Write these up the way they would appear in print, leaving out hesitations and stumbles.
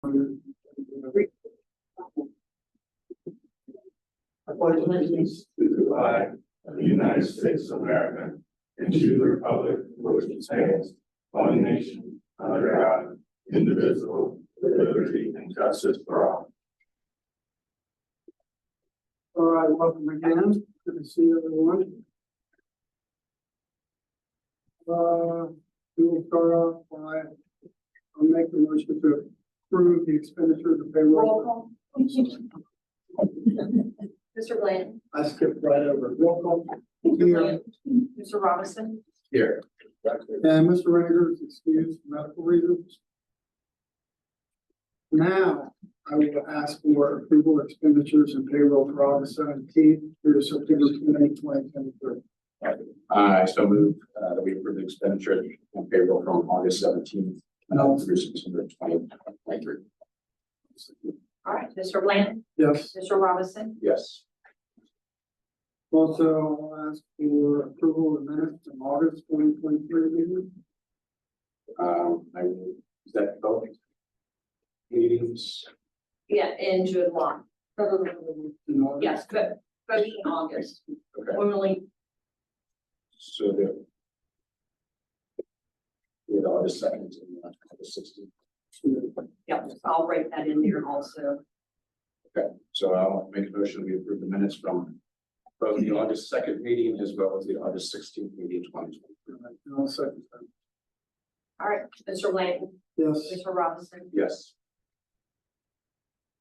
I pledge allegiance to the flag of the United States of America and to the republic for which it stands, one nation, under God, indivisible, with liberty and justice for all. All right, welcome again. Good to see everyone. We will start off by, I'll make the motion to approve the expenditures of payroll. Roll call. Mr. Bland. I skipped right over. Roll call. Mr. Here. Bland. Mr. Robinson. Here. And Mr. Rager is excused for medical reasons. Now, I will ask for approval of expenditures and payroll for August 17th through September 28th, 2023. I so move that we approve the expenditure and payroll from August 17th through September 2023. All right, Mr. Bland. Yes. Mr. Robinson. Yes. Also, I'll ask for approval of minutes from August 2023 meeting. Is that both meetings? Yeah, in July. In August. Yes, but both in August. Okay. Normally, So the we had August 2nd and August 16th. yeah, I'll write that in there also. Okay, so I'll make a motion, we approve the minutes from both the August 2nd meeting as well as the August 16th meeting 2023. And I'll second that. All right, Mr. Bland. Yes. Mr. Robinson. Yes.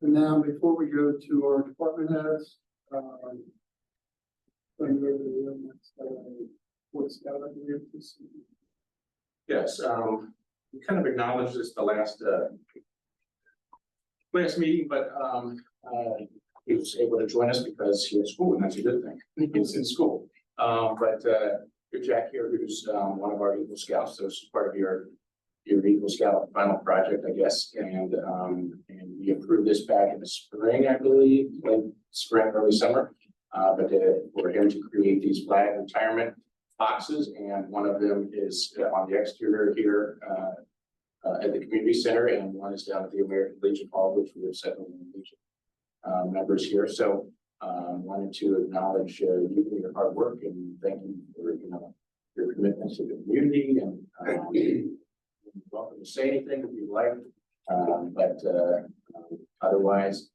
And now, before we go to our department heads, what's that? I believe this. Yes, we kind of acknowledged this the last meeting, but he was able to join us because he was school, and that's a good thing. He's in school. But Jack here, who's one of our Eagle Scouts, so it's part of your Eagle Scout final project, I guess, and we approved this back in the spring, I believe, like spring, early summer. But for him to create these flag retirement boxes, and one of them is on the exterior here at the community center, and one is down at the American Legion Hall, which we have 7 Legion members here. So wanted to acknowledge you for your hard work and thank you for your commitment to the community, and welcome to say anything if you'd like. But otherwise,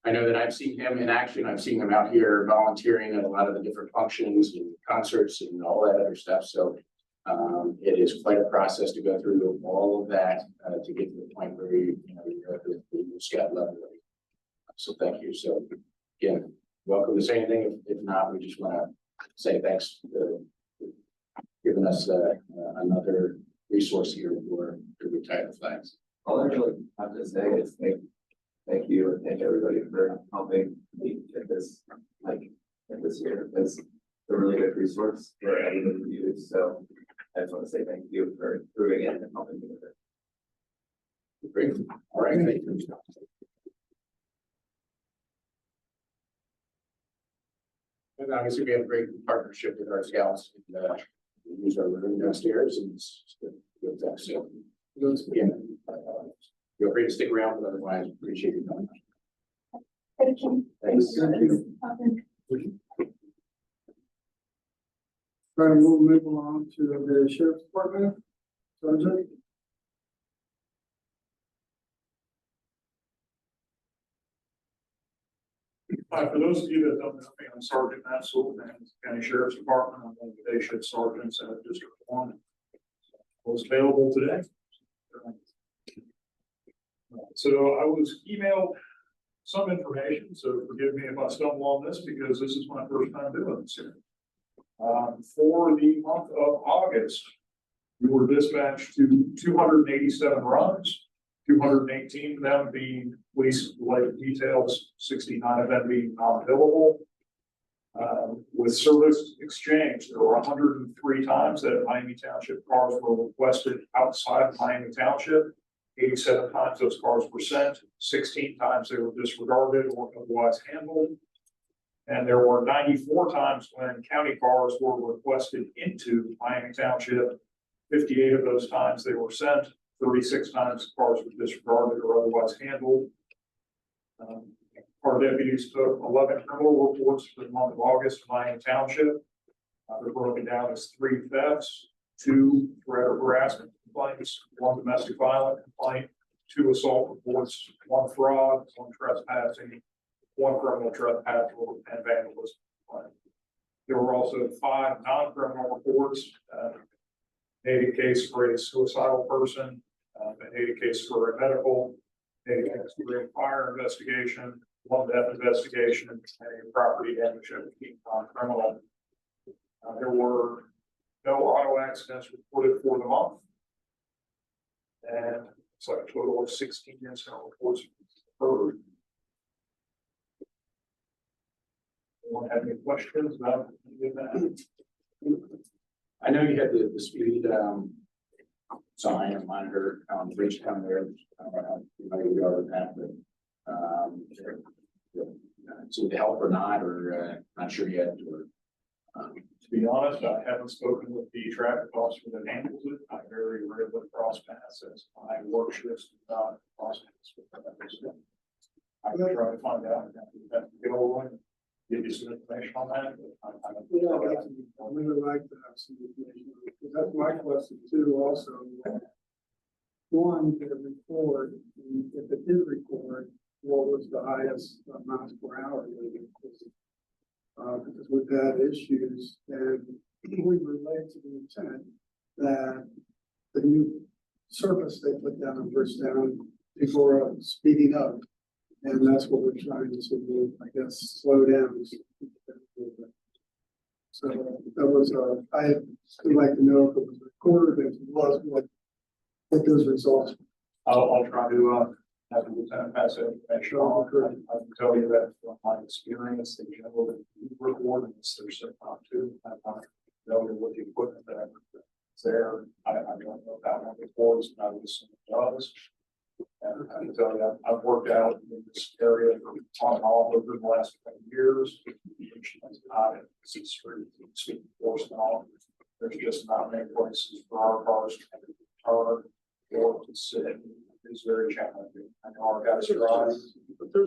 I know that I've seen him in action. I've seen him out here volunteering at a lot of the different functions and concerts and all that other stuff. So it is quite a process to go through all of that to get to the point where you're at the Scout level. So thank you. So again, welcome to say anything. If not, we just want to say thanks for giving us another resource here for retire flags. All I really have to say is thank you and thank everybody for helping me get this year. It's a really good resource for everybody to use. So I just want to say thank you for improving it and helping me with it. Great. All right. Thank you. And obviously we have a great partnership with our scouts, and we use our room downstairs, and it's good stuff. So again, feel free to stick around, but otherwise appreciate you coming. Thank you. Thanks. Right, we'll move along to the sheriff's department. Sergeant. Hi, for those of you that don't know me, I'm Sergeant Matt Sewell, County Sheriff's Department. I'm one of the day shift sergeants at District 1. Was available today. So I was emailed some information, so forgive me if I stumble on this because this is my first time doing this here. For the month of August, we were dispatched to 287 runs. 218 of them being police-related details, 69 of them being non-billable. With service exchange, there were 103 times that Miami Township cars were requested outside of Miami Township. 87 times those cars were sent. 16 times they were disregarded or otherwise handled. And there were 94 times when county cars were requested into Miami Township. 58 of those times they were sent. 36 times cars were disregarded or otherwise handled. Our deputies took 11 criminal reports for the month of August in Lyon Township. They're broken down as 3 thefts, 2 threat or harassment complaints, 1 domestic violence complaint, 2 assault reports, 1 fraud, 1 trespassing, 1 criminal trespass, and vandalism complaint. There were also 5 non-criminal reports, made a case for a suicidal person, made a case for a medical, made a case for a fire investigation, 1 death investigation, and a property damage criminal. There were no auto accidents reported for the month. And it's like a total of 16 incident reports heard. Anyone have any questions about any of that? I know you had the speed, sign or monitor, bridge down there. I don't know how we are with that, but, so to help or not, or, not sure yet, or, To be honest, I haven't spoken with the traffic officer that handles it. I very rarely cross paths as my work shifts, cross paths with them. I'm gonna try to find out, get over and give you some information on that. Yeah, I really like to have some information, because that's my question too, also. One, did it record, and if it did record, what was the highest miles per hour? Because we've had issues, and we relate to the intent that the new surface they put down on First Down, people are speeding up. And that's what we're trying to, I guess, slow down. So that was, I would like to know if it was recorded, if it was, what those results. I'll try to, have the lieutenant pass that information on. I can tell you that from my experience, they generally record and it's their set up too. I'm not familiar with the equipment that is there. I don't know if that one records, and I would assume it does. And I can tell you, I've worked out in this area for on and off over the last 20 years. Speed enforcement on. There's just not many places for our cars to turn or to sit. It's very challenging. I know our guys drive. But there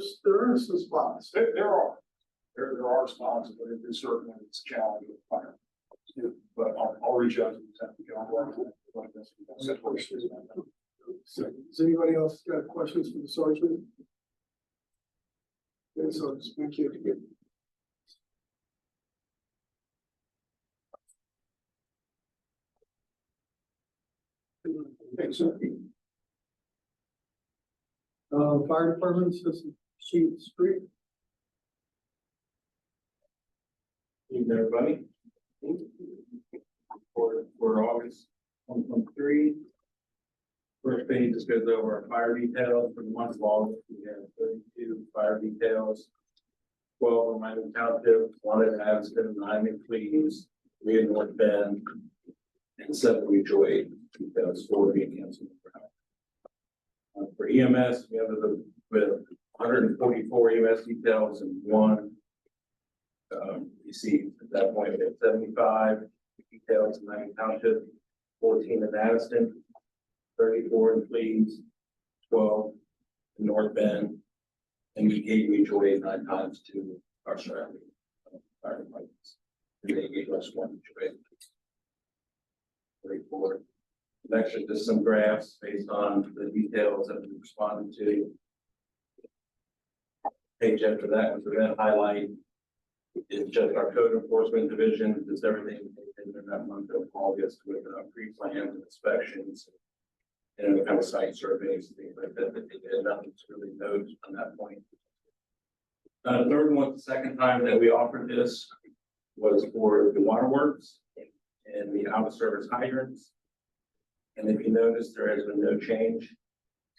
are some spots. There are spots, but it is certainly it's a challenge with fire. But I'll reach out to them to get on board with this. So, does anybody else got questions for the sergeant? Okay, so thank you. Thanks, sir. Fire department says Sheet Street. Evening, everybody. For August 1.3. First page just goes over our fire details for the month of August. We have 32 fire details, 12 in Miami Township, 1 in Addison, 9 in Cleves, 3 in North Bend, and 7 Mutual Aid details, 4 being canceled. For EMS, we have with 144 EMS details and 1 received. At that point, we have 75 details in Miami Township, 14 in Addison, 34 in Cleves, 12 in North Bend, and we gave mutual aid 9 times to our surrounding fire departments. And they gave us 1 mutual aid. 34. Next, just some graphs based on the details that we responded to. Page after that was event highlight. It's just our code enforcement division, just everything in that month of August with pre-planned inspections. And the kind of site surveys and things like that they did, nothing to really note on that point. Third one, the second time that we offered this was for the waterworks and the out of service hydrants. And if you notice, there has been no change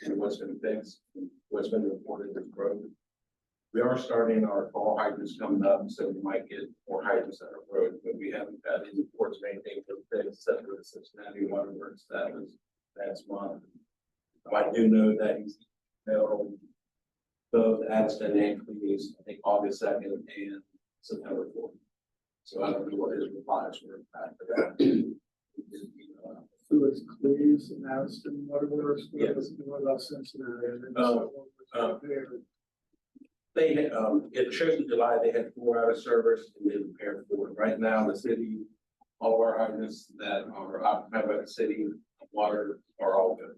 in what's been fixed, what's been reported as broken. We are starting our fall hydrants coming up, so we might get more hydrants that are broken, but we haven't had any reports of anything for the fixed, except for the Cincinnati waterworks that was last month. I do know that he's emailed both Addison and Cleves, I think August 2nd and September 4th. So I don't know what his replies were after that. to exclude and Addison, whatever, what about Cincinnati? And then there. They had, it shows in July, they had 4 out of service and they repaired 4. Right now, the city, all of our hydrants that are occupied by the city, water are all good.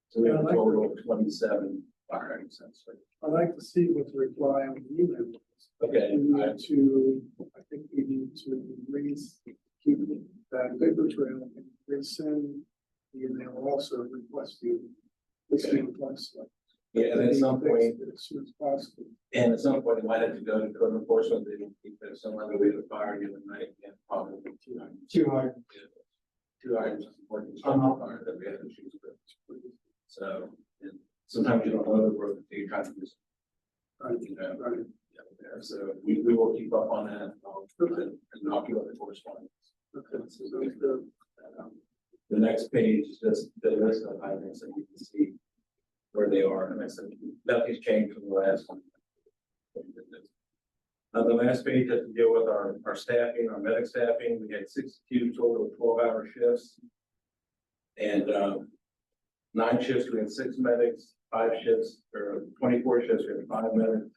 So we have a total of 27 fire hydrants. I'd like to see what the reply on the email is. Okay, We need to, I think we need to keep that paper trail and resend the email also requesting this request. yeah, and at some point, As soon as possible. and at some point, it might have to go to code enforcement, they don't keep it, some other way to fire you tonight, and probably 2 items. 2 items. 2 items important fire that we have issues with. So, and sometimes you don't know the road that you're trying to do. Right, You know, right. yeah, so we will keep up on that, and I'll keep up the correspondence. Okay, so that's good. The next page is just the list of hydrants that you can see where they are, and I said, nothing's changed from the last one. The last page has to deal with our staffing, our medic staffing. We had 62 total 12-hour shifts. And 9 shifts, we had 6 medics, 5 shifts, or 24 shifts, we had 5 medics,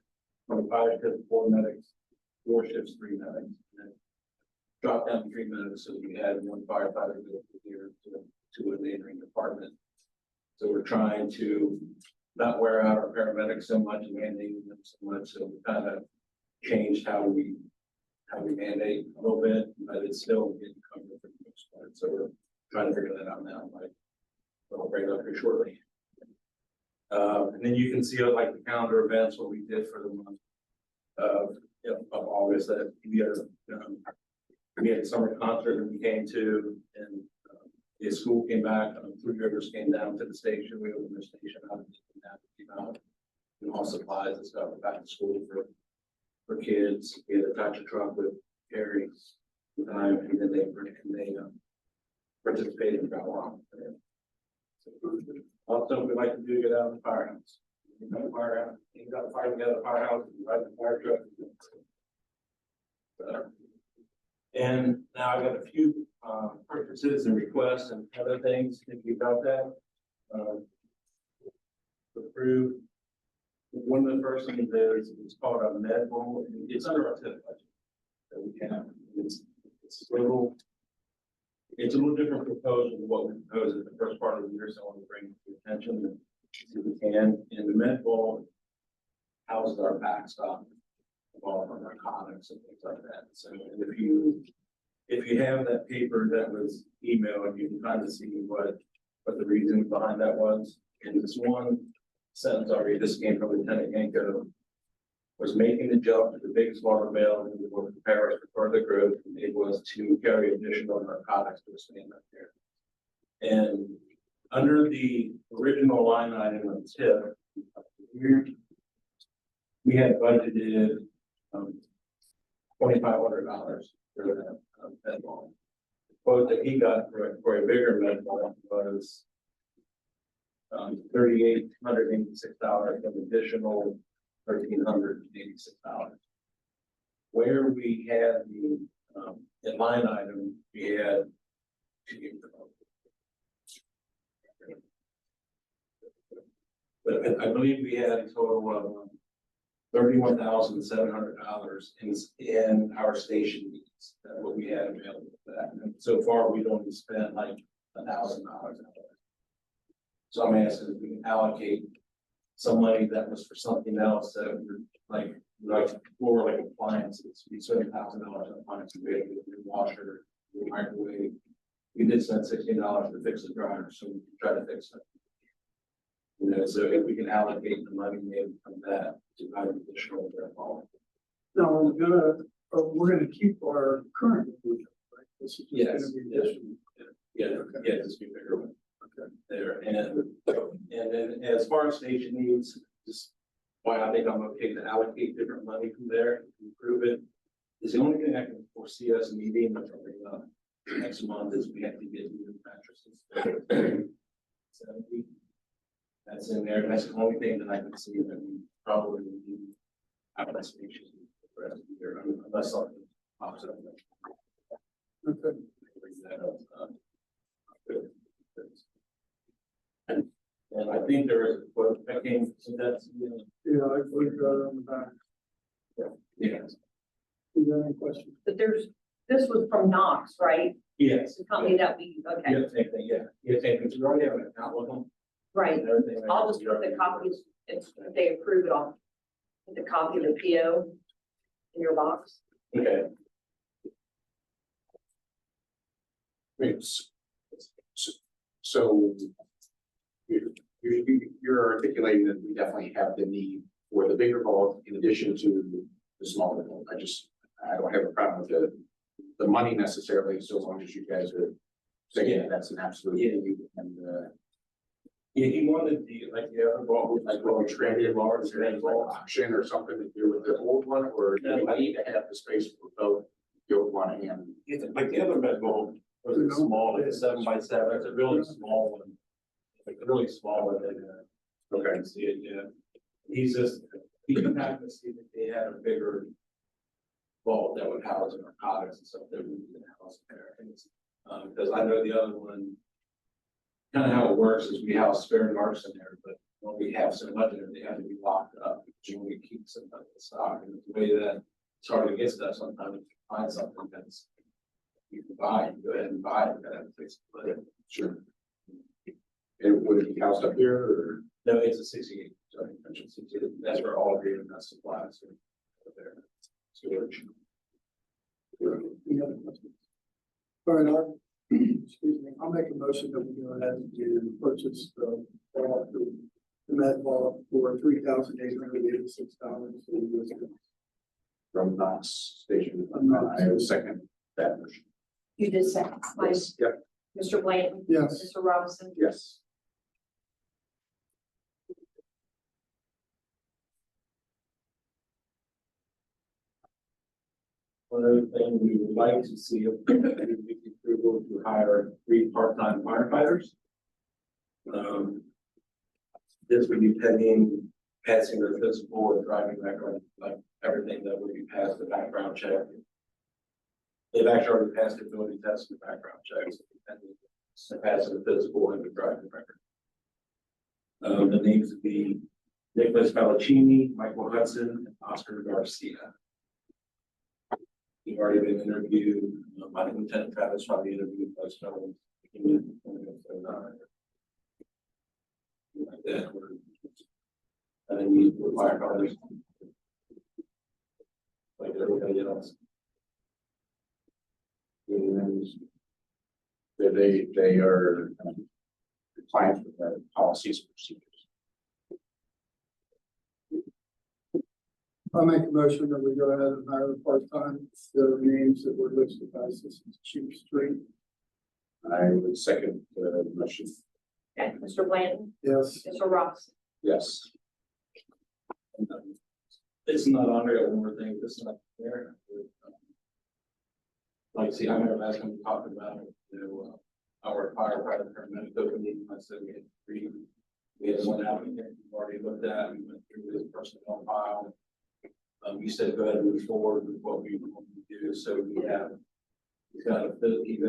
25 shifts, 4 medics, 4 shifts, 3 medics. And dropped down to 3 medics, so we had 1 firefighter here to a neighboring department. So we're trying to not wear out our paramedics so much and mandating them so much, so we kind of changed how we mandate a little bit, but it's still getting covered for the most part. So we're trying to figure that out now. Like, I'll bring it up here shortly. And then you can see like the calendar events, what we did for the month of August. That we had a summer concert that we came to, and the school came back. 3 Rivers came down to the station. We opened the station up and all supplies and stuff back to school for kids. We had a tractor truck with Harry, and then they participated in Brown. Also, we like to do get out of the firehouse. You got a firehouse, you got a fire, get out of the firehouse, you ride the fire truck. And now I've got a few purchases and requests and other things thinking about that. Approve. One of the first things is it's called a med roll. It's under our TIF budget that we have. It's a little different proposal than what we proposed at the first part of the year, so I want to bring it to your attention and see if we can. And the med roll houses our backstop of all of our narcotics and things like that. So if you have that paper that was emailed, you can kind of see what the reason behind that was. And this one sentence already, this came from Lieutenant Yanko, was making the jump to the biggest water bail and will prepare us for further growth. And it was to carry additional narcotics to expand up there. And under the original line item of TIP, we had budgeted $2,500 for that ball. The quote that he got for a bigger med ball was $3,886, an additional $1,386. Where we had the line item, we had but I believe we had a total of $31,700 in our station needs. That's what we had available for that. And so far, we've only spent like $1,000 out of it. So I'm asking if we can allocate some money that was for something else that would like for like appliances. We spent $1,000 on appliances, we had a new washer, new microwave. We did spend $16 to fix the dryer, so we can try to fix it. You know, so if we can allocate the money made from that to buy additional ball. No, we're gonna keep our current. Right? This is just Yes, gonna be additional. yeah, this be bigger one. Okay. There, and then as far as station needs, just why I think I'm okay to allocate different money from there, improve it. Is the only thing I can foresee us needing, which I'll bring up next month, is we have to get new mattresses. 70. That's in there. That's the only thing that I can see that we probably need out of that station for the rest of the year, unless something pops up. Okay. think there is a quote that came, so that's, Yeah, I believe that on the back. yes, Is there any questions? But this was from Knox, right? yes. The company that we, okay, Yeah, same thing, yeah, yeah, same thing, we already have an account with them. right. and everything. I'll just put the copies, if they approve it, I'll put the copy of the PO in your box. Okay, So you're articulating that we definitely have the need for the bigger vault in addition to the smaller vault. I don't have a problem with the money necessarily, so long as you guys are saying that's an absolute need. And, yeah, he wanted the, like, the other ball, like, well, traded large, is there any option or something to do with the old one, or do we need to have the space for both the old one and? like the other red ball was a small, like a 7x7, it's a really small one. Like a really small one, and, Okay. I can see it, yeah. He's just, he happened to see that they had a bigger vault that would house narcotics and stuff that we can house in there. Because I know the other one, kind of how it works is we house spare marks in there, but when we have so much of it, they have to be locked up. Julie keeps it in stock, and the way that it's hard to get stuff sometimes, if you find something that's you can buy, go ahead and buy it, but that takes a little. Sure. And would it be housed up here, or? No, it's a 68, sorry, mention 68, that's where all of your supplies are there. Storage. Any other questions? All right, excuse me, I'll make a motion that we go ahead and purchase the med ball for $3,886. From Knox Station. Knox. I would second that motion. You did second, Mike. Yep. Mr. Blanton. Yes. Mr. Robinson. Yes. One other thing we would like to see if we could approval to hire 3 part-time firefighters. This would be pending passing the physical and driving record, like everything that would be passed the background check. They've actually already passed the ability test and the background checks, and passing the physical and the driving record. The names would be Nicholas Palacini, Michael Hudson, and Oscar Garcia. You've already been interviewed. I think Lieutenant Travis probably interviewed most of them. Like that. And then you firefighters. Like everybody else. And they are compliant with the policies and procedures. I'll make a motion that we go ahead and hire part-time, the names that were listed as Assistant Chief Street. I would second the motion. Okay, Mr. Blanton. Yes. Mr. Robinson. Yes. It's not on there, one more thing, this is not there. Like, see, I remember last time we talked about it, our firefighter paramedic opening, I said we had 3. We had 1 applicant, we've already looked at, we went through this personnel file. We said go ahead and move forward with what we want to do, so he's got a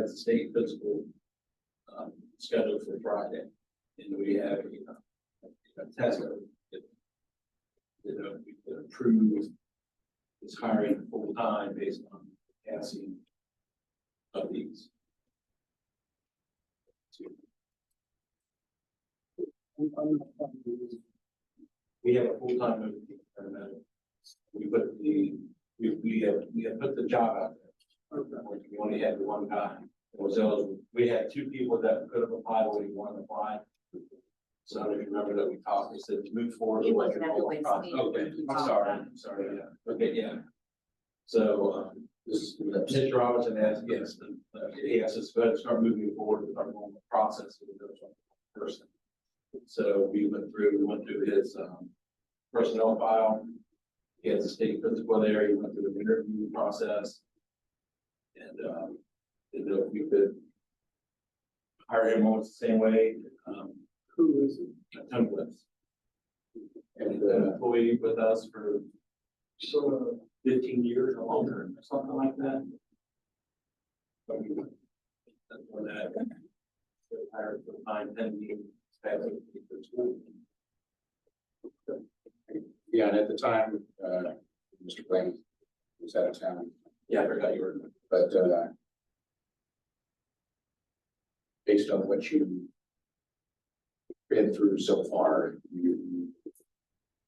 state physical scheduled for Friday, and we have a test. We could approve his hiring full time based on passing of these. We have a full time paramedic. We have put the job out there. We only had the 1 guy. It was eligible. We had 2 people that could have applied when we wanted to apply. So if you remember that we talked, we said to move forward. He wasn't at the Wednesday meeting. Okay, I'm sorry, yeah, okay, yeah. So, this is, Mr. Robinson asked, yes, he asked us to go ahead and start moving forward with our normal process with those person. So we went through his, personnel file. He has a state physical there, he went through an interview process. And, we could hire him almost the same way, Who is it? templates. And the employee with us for 15 years or longer, or something like that. That's when that hired for time pending have to keep the school. Yeah, and at the time, Mr. Blaine was out of town. Yeah, I forgot you were. But, based on what you've been through so far,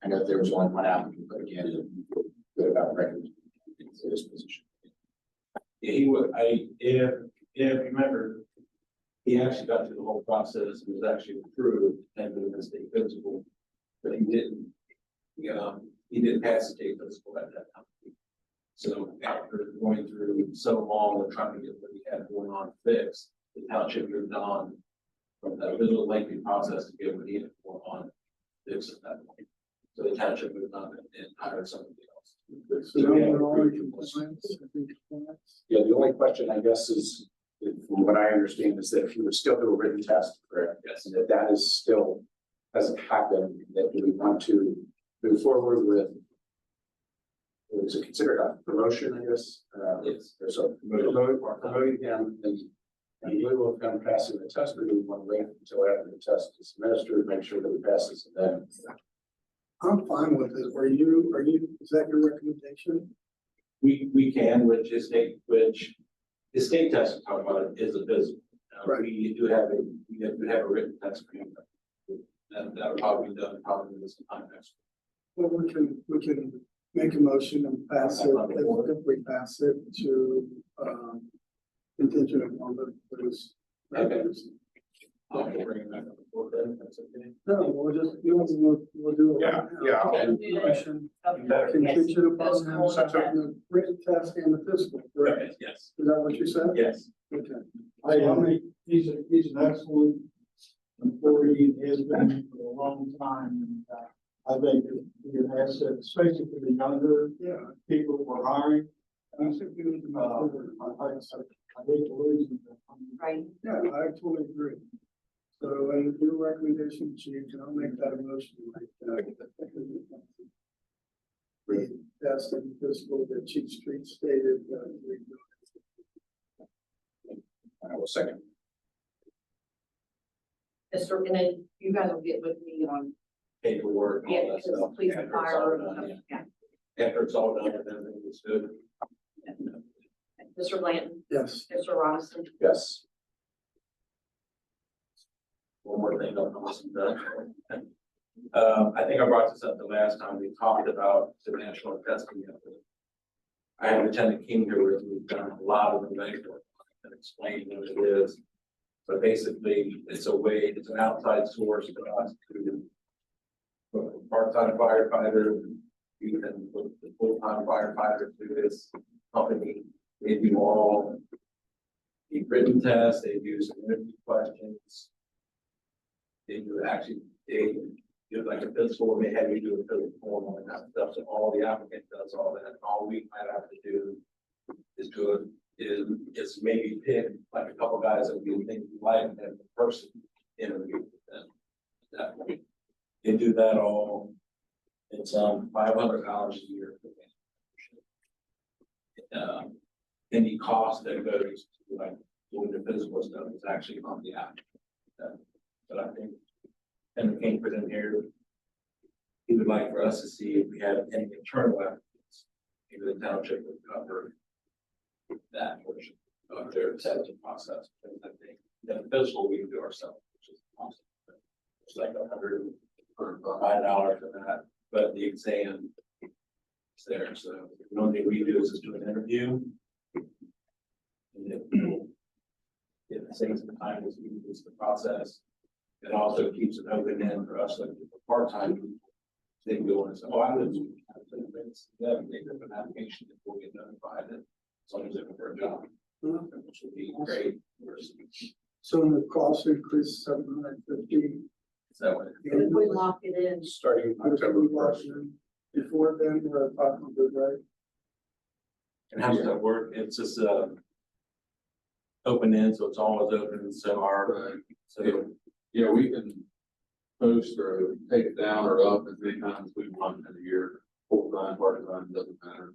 I know there was one applicant, but again, good about record in this position. Yeah, he would, if you remember, he actually got through the whole process and was actually approved and doing the state physical, but he didn't. He didn't pass the state physical at that time. So after going through so long of trying to get what he had going on fixed, the township moved on from that little lengthy process to get what he had going on fixed at that point. So the township moved on and hired somebody else. So now we're all in compliance, I think, compliance. Yeah, the only question, I guess, is, from what I understand, is that if you would still do a written test, correct? Yes. And if that is still, hasn't happened, that do we want to move forward with, is it considered a promotion, I guess? Yes. Or so, promoting him, and we will come passing the test, or do we want to wait until after the test is administered, make sure that he passes, and then? I'm fine with it. Are you, is that your recommendation? We can, which the state test I'm talking about is a physical. Right. We do have a written test for him. And that'll probably be done probably this time next. Well, we can make a motion and pass it, if we pass it to, contingent upon those. Okay. I'll bring it back up before then, if that's okay. No, we'll do it. right now. Motion contingent upon the written test and the physical, correct? Yes, Is that what you said? yes. Okay. I mean, he's an excellent employee, he has been for a long time, and I think he's an asset, especially for the younger Yeah. people we're hiring. I think we need to move forward. I hate to lose him. Right. Yeah, I totally agree. So, and your recommendation, Chief, and I'll make that a motion, like, the test and physical that Chief Street stated, I will second. Mr. And then you guys will get with me on, Paperwork, all that stuff. police and After it's all fire. done, yeah. Yeah. After it's all done, and everything is good. Mr. Blanton, yes. Mr. Robinson, Yes. One more thing, don't listen to that. I think I brought this up the last time we talked about the national testing effort. I have Lieutenant King here with me, we've done a lot of the legwork and explaining what it is. But basically, it's an outside source for us to. For a part-time firefighter, you can put the full-time firefighter through this company, they do all. The written tests, they do some interview questions. They do like a physical, they have you do a physical form on that stuff, so all the applicant does all that, all we might have to do is maybe pick like a couple guys that we think we like and have the person interview with them. At that point, they do that all, it's $500 a year. Any cost that goes to like doing the physical stuff is actually on the applicant. But I think, and King put in here, he would like for us to see if we have any internal applicants, maybe the township would cover that portion of their testing process. Because I think the physical we can do ourselves, which is awesome. It's like $105 for that, but the exam is there. So the only thing we do is just do an interview. And it saves some time as we use the process. It also keeps it open end for us, like for part-time people. They can go and say, oh, I live in them, they have an application before we get notified that someone's looking for a job. Which would be great. So the cost increase $750. Is that what? if we lock it in, Starting October 1st. Before then, we're at 500, right? And how does that work? It's just open end, so it's always open, so Yeah, we can post or take it down or up as many times as we want in a year, full-time, part-time, doesn't matter.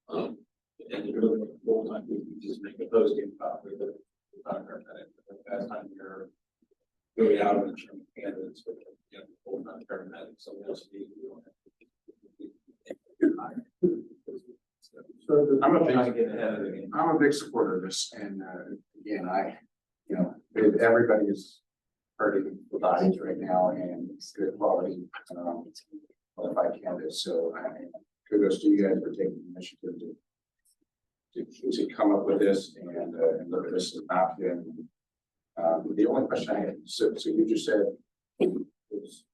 and if you're looking at full time, you can just make a posting copy of the contract. Last time you're really out of the term candidates, but, you know, full-time paramedics, something else needs to be on it. So the- I'm a Trying to big, get ahead of the game. I'm a big supporter of this, and, again, you know, everybody is hurting the bodies right now, and it's good quality, qualified candidates, so kudos to you guys for taking the initiative to come up with this and look at this as an option. The only question I had, so you just said it was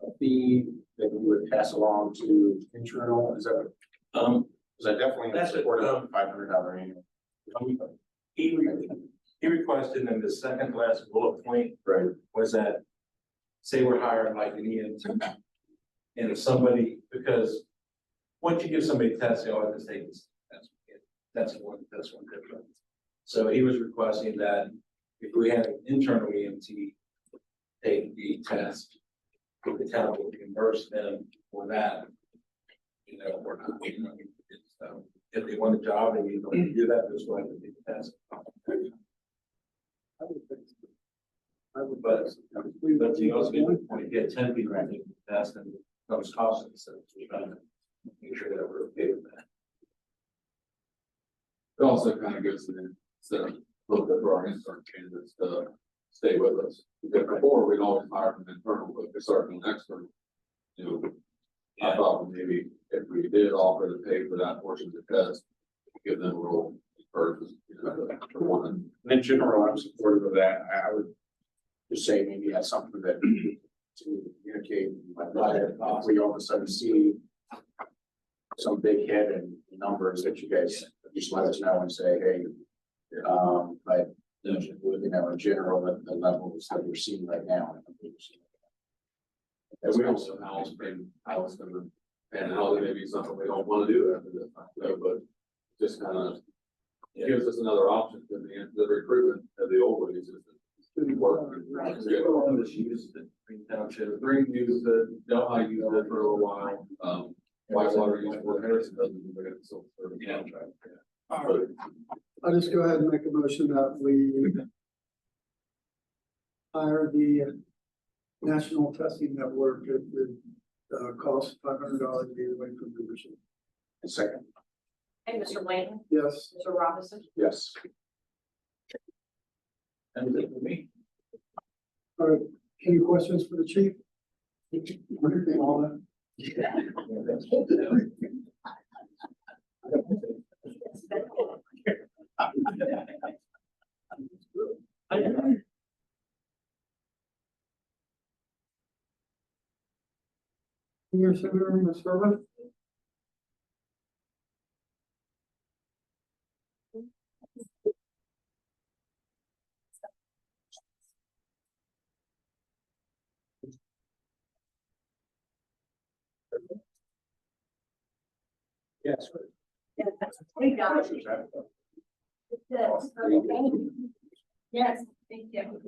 a fee that you would pass along to internal, is that what? Because I definitely That's it, support a $500 annual. He requested in the second last bullet point Right. was that, say we're hiring like an EMT. And if somebody, because once you give somebody a test, they always have to take this. That's one difference. So he was requesting that if we had an internal EMT take the test, the town will reimburse them for that. You know, or not, you know, it's, if they want a job and you don't do that, just go ahead and take the test. I would think so. I would. But, We- but you also when you get 10 people running the test and it comes costing, so we're trying to make sure that we're okay with that. It also kind of gives them, a little bit for our intern candidates to stay with us. Because before, we'd always hire from internal, but if we start from external, you know, I thought maybe if we did offer to pay for that portion of the test, give them a little purchase, you know, for one. And in general, I'm supportive of that. I would just say maybe that's something that to communicate, like, if we all of a sudden see some big hit and numbers that you guys just let us know and say, hey, but you know, in general, the levels that we're seeing right now. And we also house them, and how they may be something we don't want to do after this, but just kind of gives us another option, because the recruitment of the old ways is didn't work. Use the Green Township. Green used it, Delhi used it for a little while, Whitewater used it, Harrison doesn't, they're gonna still serve the contract. All right. I'll just go ahead and make a motion that we hire the National Testing Network at the cost $500 annually for membership. And second, And Mr. Blanton, Yes. Mr. Robinson, yes. And it with me. All right. Any questions for the chief? Everything, all that? Senior Senator, Ms. Herman? Yes. we got it. Yes, thank you.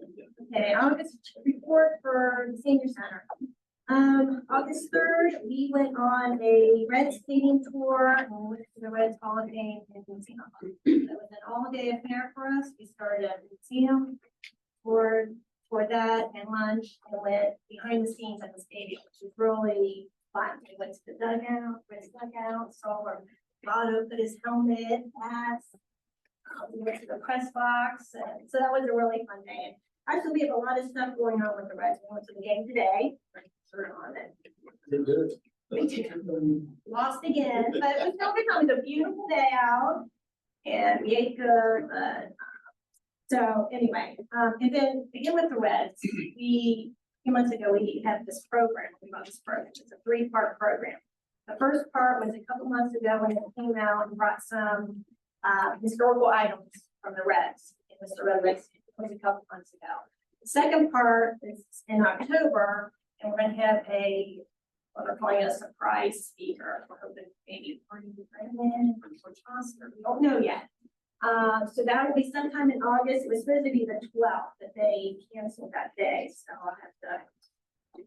Okay, August report for the senior center. August 3rd, we went on a Red skating tour and we went to the Reds Hall of Fame in the museum. It was an all-day affair for us. We started at the museum for that and lunch and went behind the scenes at the stadium, which was really fun. We went to the dugout, saw where Otto put his helmet, hats. We went to the press box, and so that was a really fun day. Actually, we have a lot of stuff going on with the Reds. We went to the game today. Sort on it. We did. Lost again, but it was still good time. It was a beautiful day out, and we ate good. But so anyway, and then again with the Reds, a few months ago we had this program. We bought this program. It's a 3-part program. The first part was a couple months ago when it came out and brought some historical items from the Reds. It was the Red Reds. It was a couple months ago. The second part is in October, and we're going to have what we're calling a surprise speaker. We're hoping maybe Brandon or Oscar. We don't know yet. So that will be sometime in August. It was supposed to be the 12th, but they canceled that day. So I'll have to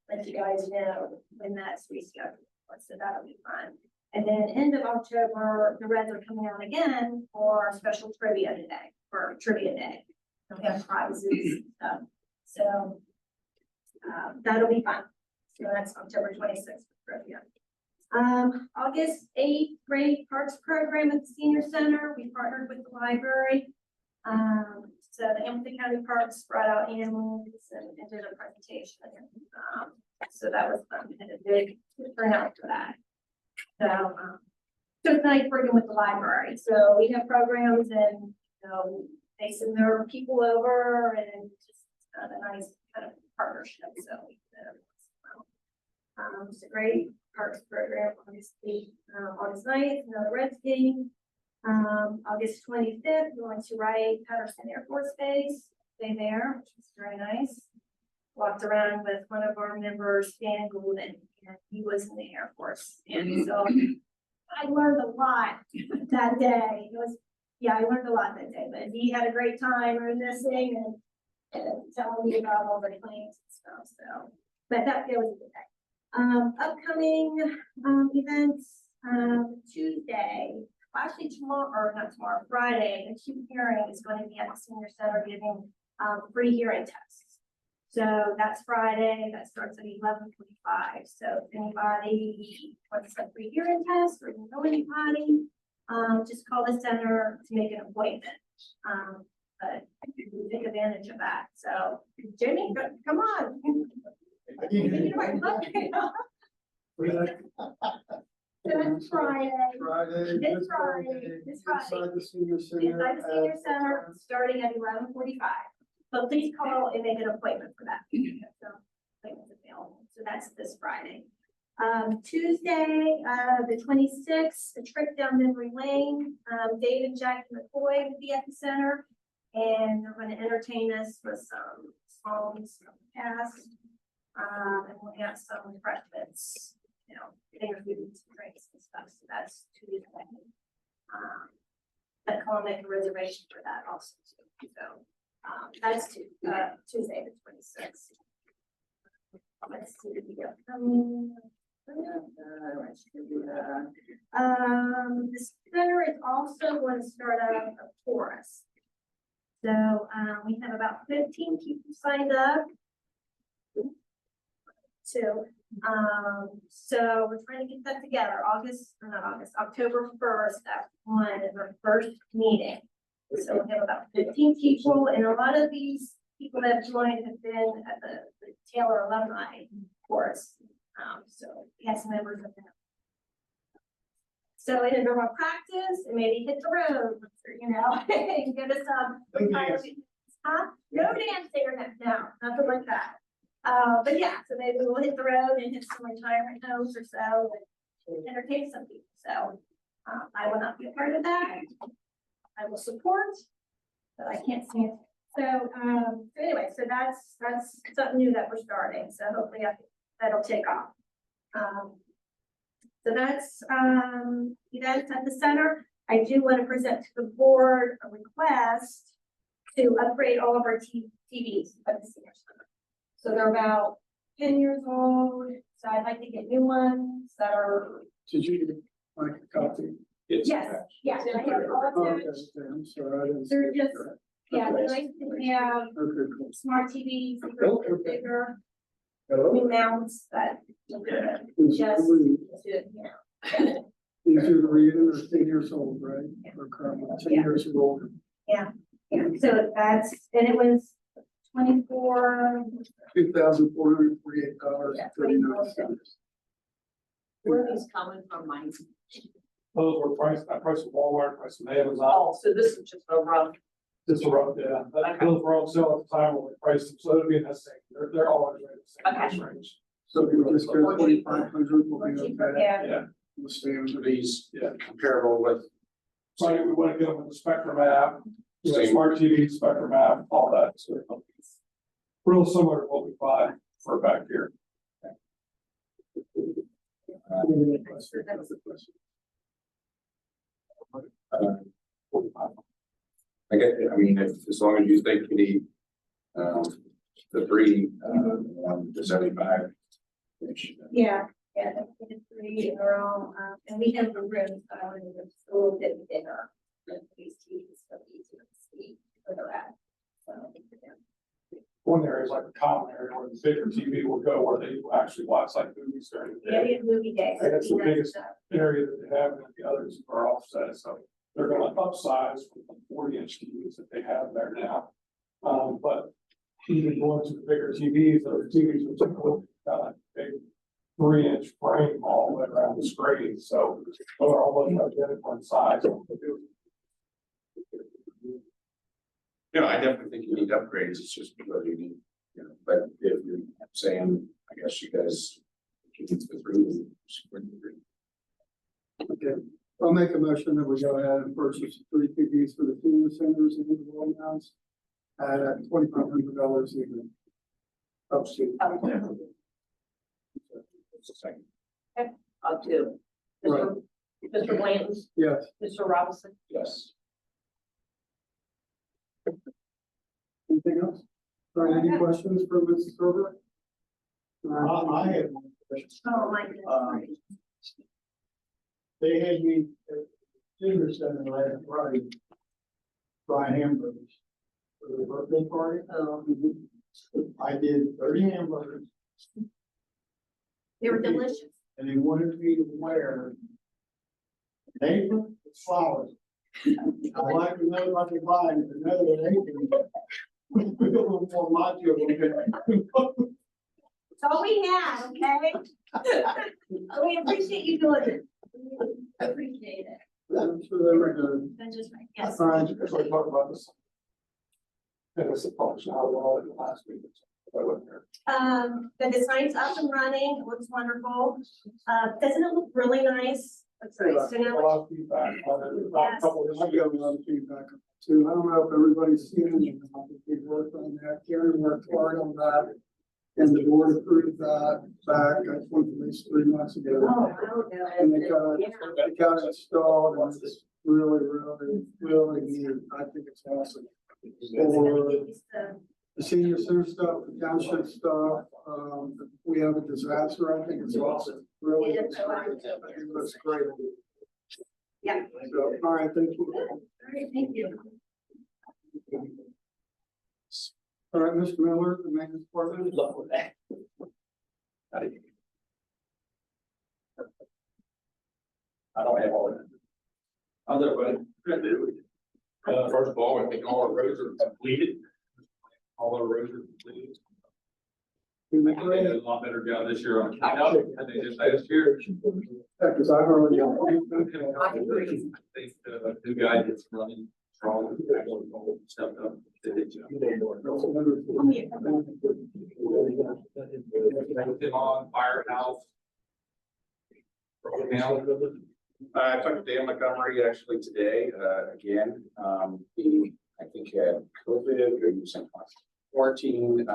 let you guys know when that's rescheduled. So that'll be fun. And then end of October, the Reds are coming out again for special trivia today, for trivia day. We have prizes and stuff, so. That'll be fun. So that's October 26th. August 8th, grade parks program at the senior center. We partnered with the library. So the Hamilton County Parks brought out animals and did a presentation. So that was fun. We had a big turnout for that. So it's nice working with the library. So we have programs and, they send their people over and just a nice kind of partnership. So we did it. It's a great parks program, obviously, August 9th, another Reds game. August 25th, we went to Wright Patterson Air Force Base, stay there, which was very nice. Walked around with one of our members, Stan Goulden, and he was in the Air Force. And so I learned a lot that day. I learned a lot that day, but he had a great time reminiscing and telling me about all the planes and stuff, so. But that was a good day. Upcoming, events, Tuesday, actually tomorrow, or not tomorrow, Friday, the Q hearing is going to be at the senior center giving, free hearing tests. So that's Friday, that starts at 11:25. So if anybody wants a free hearing test or you know anybody, just call the center to make an appointment. But you take advantage of that. So Jimmy, come on. That's Friday. This Friday. Inside the senior center. Inside the senior center, starting at 11:45. But please call and make an appointment for that. So appointments available. So that's this Friday. Tuesday, the 26th, a trip down memory lane. Dave and Jackie McCoy will be at the center. And they're going to entertain us with some songs from the past. And we'll have some refreshments, finger foods, drinks and stuff. So that's Tuesday. But I'll make a reservation for that also too. So that's Tuesday the 26th. Let's see the upcoming. The center is also going to start out a chorus. So we have about 15 people signed up. So we're trying to get that together. October 1st, that one is our first meeting. So we have about 15 people, and a lot of these people that have joined have been at the Taylor alumni course. So we have some members of them. So in a normal practice, and maybe hit the road, and get us some. No dancing or nothing like that. But yeah, so maybe we'll hit the road and hit some retirement homes or so and entertain some people. So I will not be a part of that. I will support, but I can't stand. So anyway, so that's something new that we're starting. So hopefully that'll take off. So that's events at the center. I do want to present to the board a request to upgrade all of our TVs at the senior center. So they're about 10 years old. So I'd like to get new ones that are. Did you get like a copy? Yes, I have all Oh, of okay, them. I'm sorry, I didn't. see They're it. just, they're nice to have Okay, cool. smart TVs, Okay. bigger, Hello? new mounts that. Is Just, Easier to read or 10 years old, right? Or currently 10 Yeah. years old. Yeah, so that's, and it was 24. $2,448 Yeah, 39 cents. Where are these coming from, Mike? Those were priced, I priced at Walmart, priced at Amazon. Oh, so this is just a rough. Just a rough, yeah. But those were on sale at the time when we priced them, so it'll be in that same, they're all in the same price range. So if you just go 2,500 will be okay. Yeah, Yeah, We'll stay on Are these comparable with? so we want to get them with the Spectrum app, Same. smart TV, Spectrum app, all that, so. Real similar to what we buy for back here. I mean, as long as you think you need, the three, the 75. Which, yeah, the three in a row, and we have the rooms, it's a little bit bigger. Than these TVs, so easier to see where they're at. One area is like a common area where the bigger TV will go, where they will actually watch like movies during the Yeah, day. we have movie day. And that's the biggest area that they have, and the others are offset, so they're gonna upsize from the 40-inch TVs that they have there now. But even going to the bigger TVs, those TVs are typically got a big 3-inch frame all the way around the screen, so they're almost identical in size. I definitely think you need upgrades, it's just because you need, but if you're saying, I guess you guys. Keep it through. Okay, I'll make a motion that we go ahead and purchase 3 TVs for the senior centers and the wall mounts at $2,500 even. Up to. Second. Up to. Mr. Blanton, Yes. Mr. Robinson. Yes. Anything else? All right, any questions for Mrs. Gerber? I have one question. Oh, my goodness. They had me at Senior Center last Friday, frying hamburgers for the birthday party. I did 30 hamburgers, They were delicious. and they wanted me to wear an apron with flowers. I'd like to know if I can find another apron. With a little more macho. It's all we had, okay? We appreciate you doing it. We appreciate it. I'm sure they were good. That's just right. Yes. All right, Because we talked about this. And it's a function how well in the last week. I wasn't there. The design's up and running. It looks wonderful. Doesn't it look really nice? Looks nice. You A know, lot of feedback on it. About a couple of I got a lot of feedback too. I don't know if everybody's seen it. I think we've worked on that. Karen worked hard on that. And the board approved that back, I think, at least 3 months ago. oh, I don't know. And they got it installed, and it's really, really, really neat. I think it's awesome. For the senior center stuff, the township stuff, if we have a disaster, I think it's awesome. Really, it's great. I think that's great. Yeah. So, all right, thank you. All right, thank you. All right, Mr. Miller, the maintenance department. Good luck with that. I don't have all of it. How's everybody? First of all, I think all our roads are completed. All our roads are completed. They did a lot better job this year on cleanup than they did last year. Because I heard. I think the new guy that's running strong, actually stepped up. Did a job. Them on firehouse. I talked to Dan Montgomery actually today, again, he, I think had COVID, or he was in quarantine,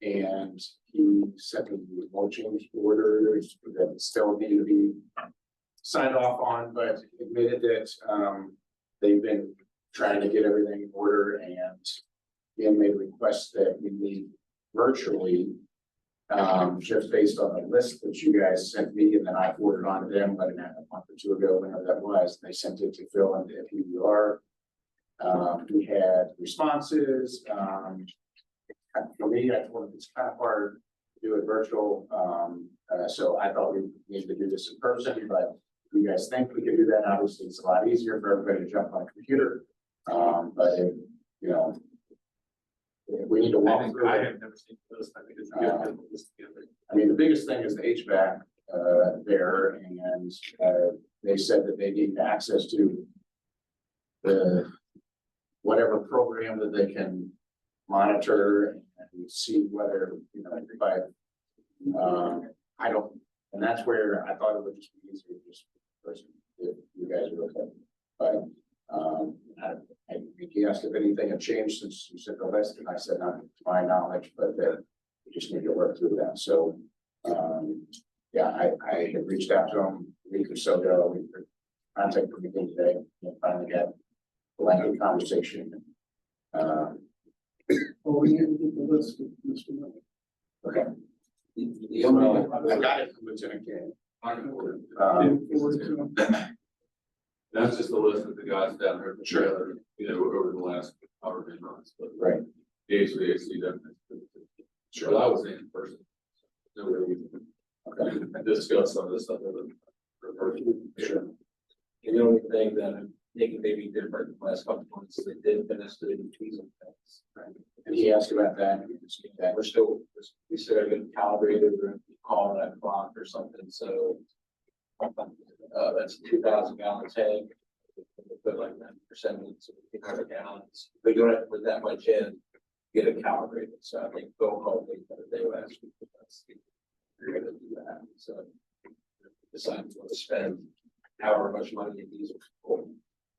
and he said that the more change orders that still need to be signed off on, but admitted that, they've been trying to get everything in order, and Dan made requests that we meet virtually, just based on the list that you guys sent me, and then I forwarded on to them, but a month or two ago, whenever that was, they sent it to Phil and to PBR. We had responses, for me, I told them it's kind of hard to do it virtual, so I thought we needed to do this in person, but if you guys think we could do that, obviously, it's a lot easier for everybody to jump on a computer, but if, if we need to walk through I it. have never seen this. I think it's a good to put this together. I mean, the biggest thing is the HVAC, there, and, they said that they need access to the, whatever program that they can monitor and see whether, by, I don't, and that's where I thought it would just be easier, just person, if you guys are okay. But, he asked if anything had changed since you sent the list, and I said, not to my knowledge, but that we just need to work through that, so, yeah, I had reached out to him a week or so ago, we contacted him again today, and finally got a lengthy conversation. Well, we need to get the list of Mr. Miller. Okay. Well, I got it from Lieutenant King. Forward to him. That's just the list of the guys down here, the trailer, over the last however many months, but. Right. The HVAC definitely. Sure, I was in person. No way we can discuss some of this stuff. Sure. The only thing that I'm thinking maybe different the last couple of months, they did finish the fees and things. Right. And he asked about that, and we can speak to that. We're still, We said I get calibrated or call at clock or something, so. That's a 2,000 gallon tank. Put like 90% in, so 100 gallons. But you don't have to put that much in, get it calibrated, so I think Bill called me the other day last week. You're gonna do that, so. Decide to spend however much money in diesel.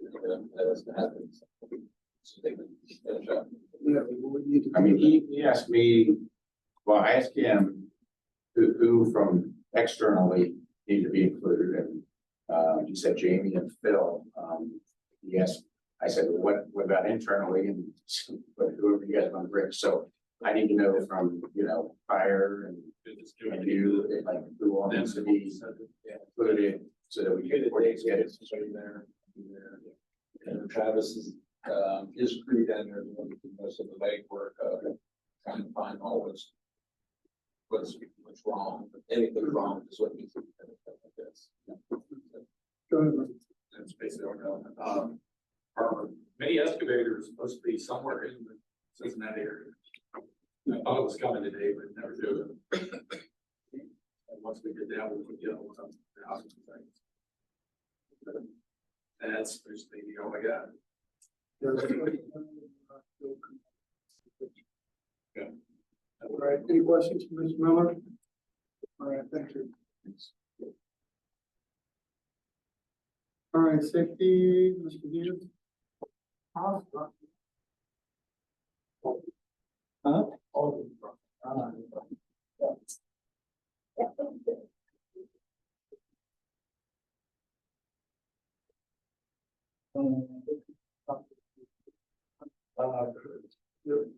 That doesn't happen. So they can finish up. Yeah, we need to. I mean, he asked me, well, I asked him who from externally needed to be included, and he said Jamie and Phil. He asked, I said, well, what about internally, and whoever you guys want to bring. So I need to know from, fire and you, like, who all needs to be included, so that we can get it. There. And Travis is, his crew down there doing most of the legwork, trying to find all what's wrong, anything wrong is what needs to be done like this. Go ahead. That's basically what we're doing. Our mini excavator is supposed to be somewhere in the Cincinnati area. I thought it was coming today, but never showed up. And once we get down, we can get on some houses and things. And that's basically all I got. Yeah. All right, any questions for Ms. Miller? All right, thank you. All right, safety, Mr. Dean. Huh?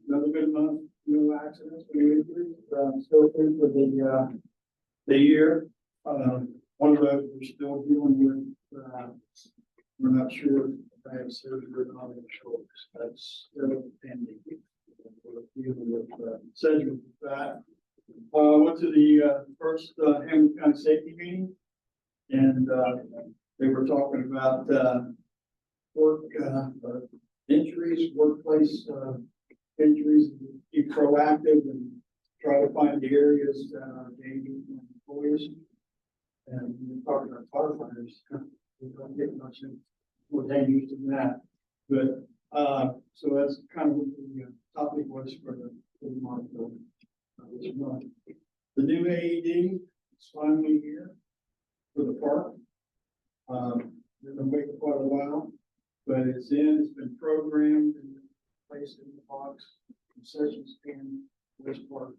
Another good month, no accidents, no injuries, still good for the year. One of those we're still dealing with, we're not sure if I have surgery or not in shoulders, that's still pending. We're dealing with, surgery with that. Went to the, first, Hamilton County Safety Meeting, and, they were talking about, work, injuries, workplace, injuries, be proactive and try to find the areas that are dangerous for employees. And we're talking about firefighters, we don't get much more dangerous than that. But, so that's kind of what the topic was for the month. This month. The new AED is finally here for the park. They've been waiting quite a while, but it's in, it's been programmed and placed in the box, concessions in this park.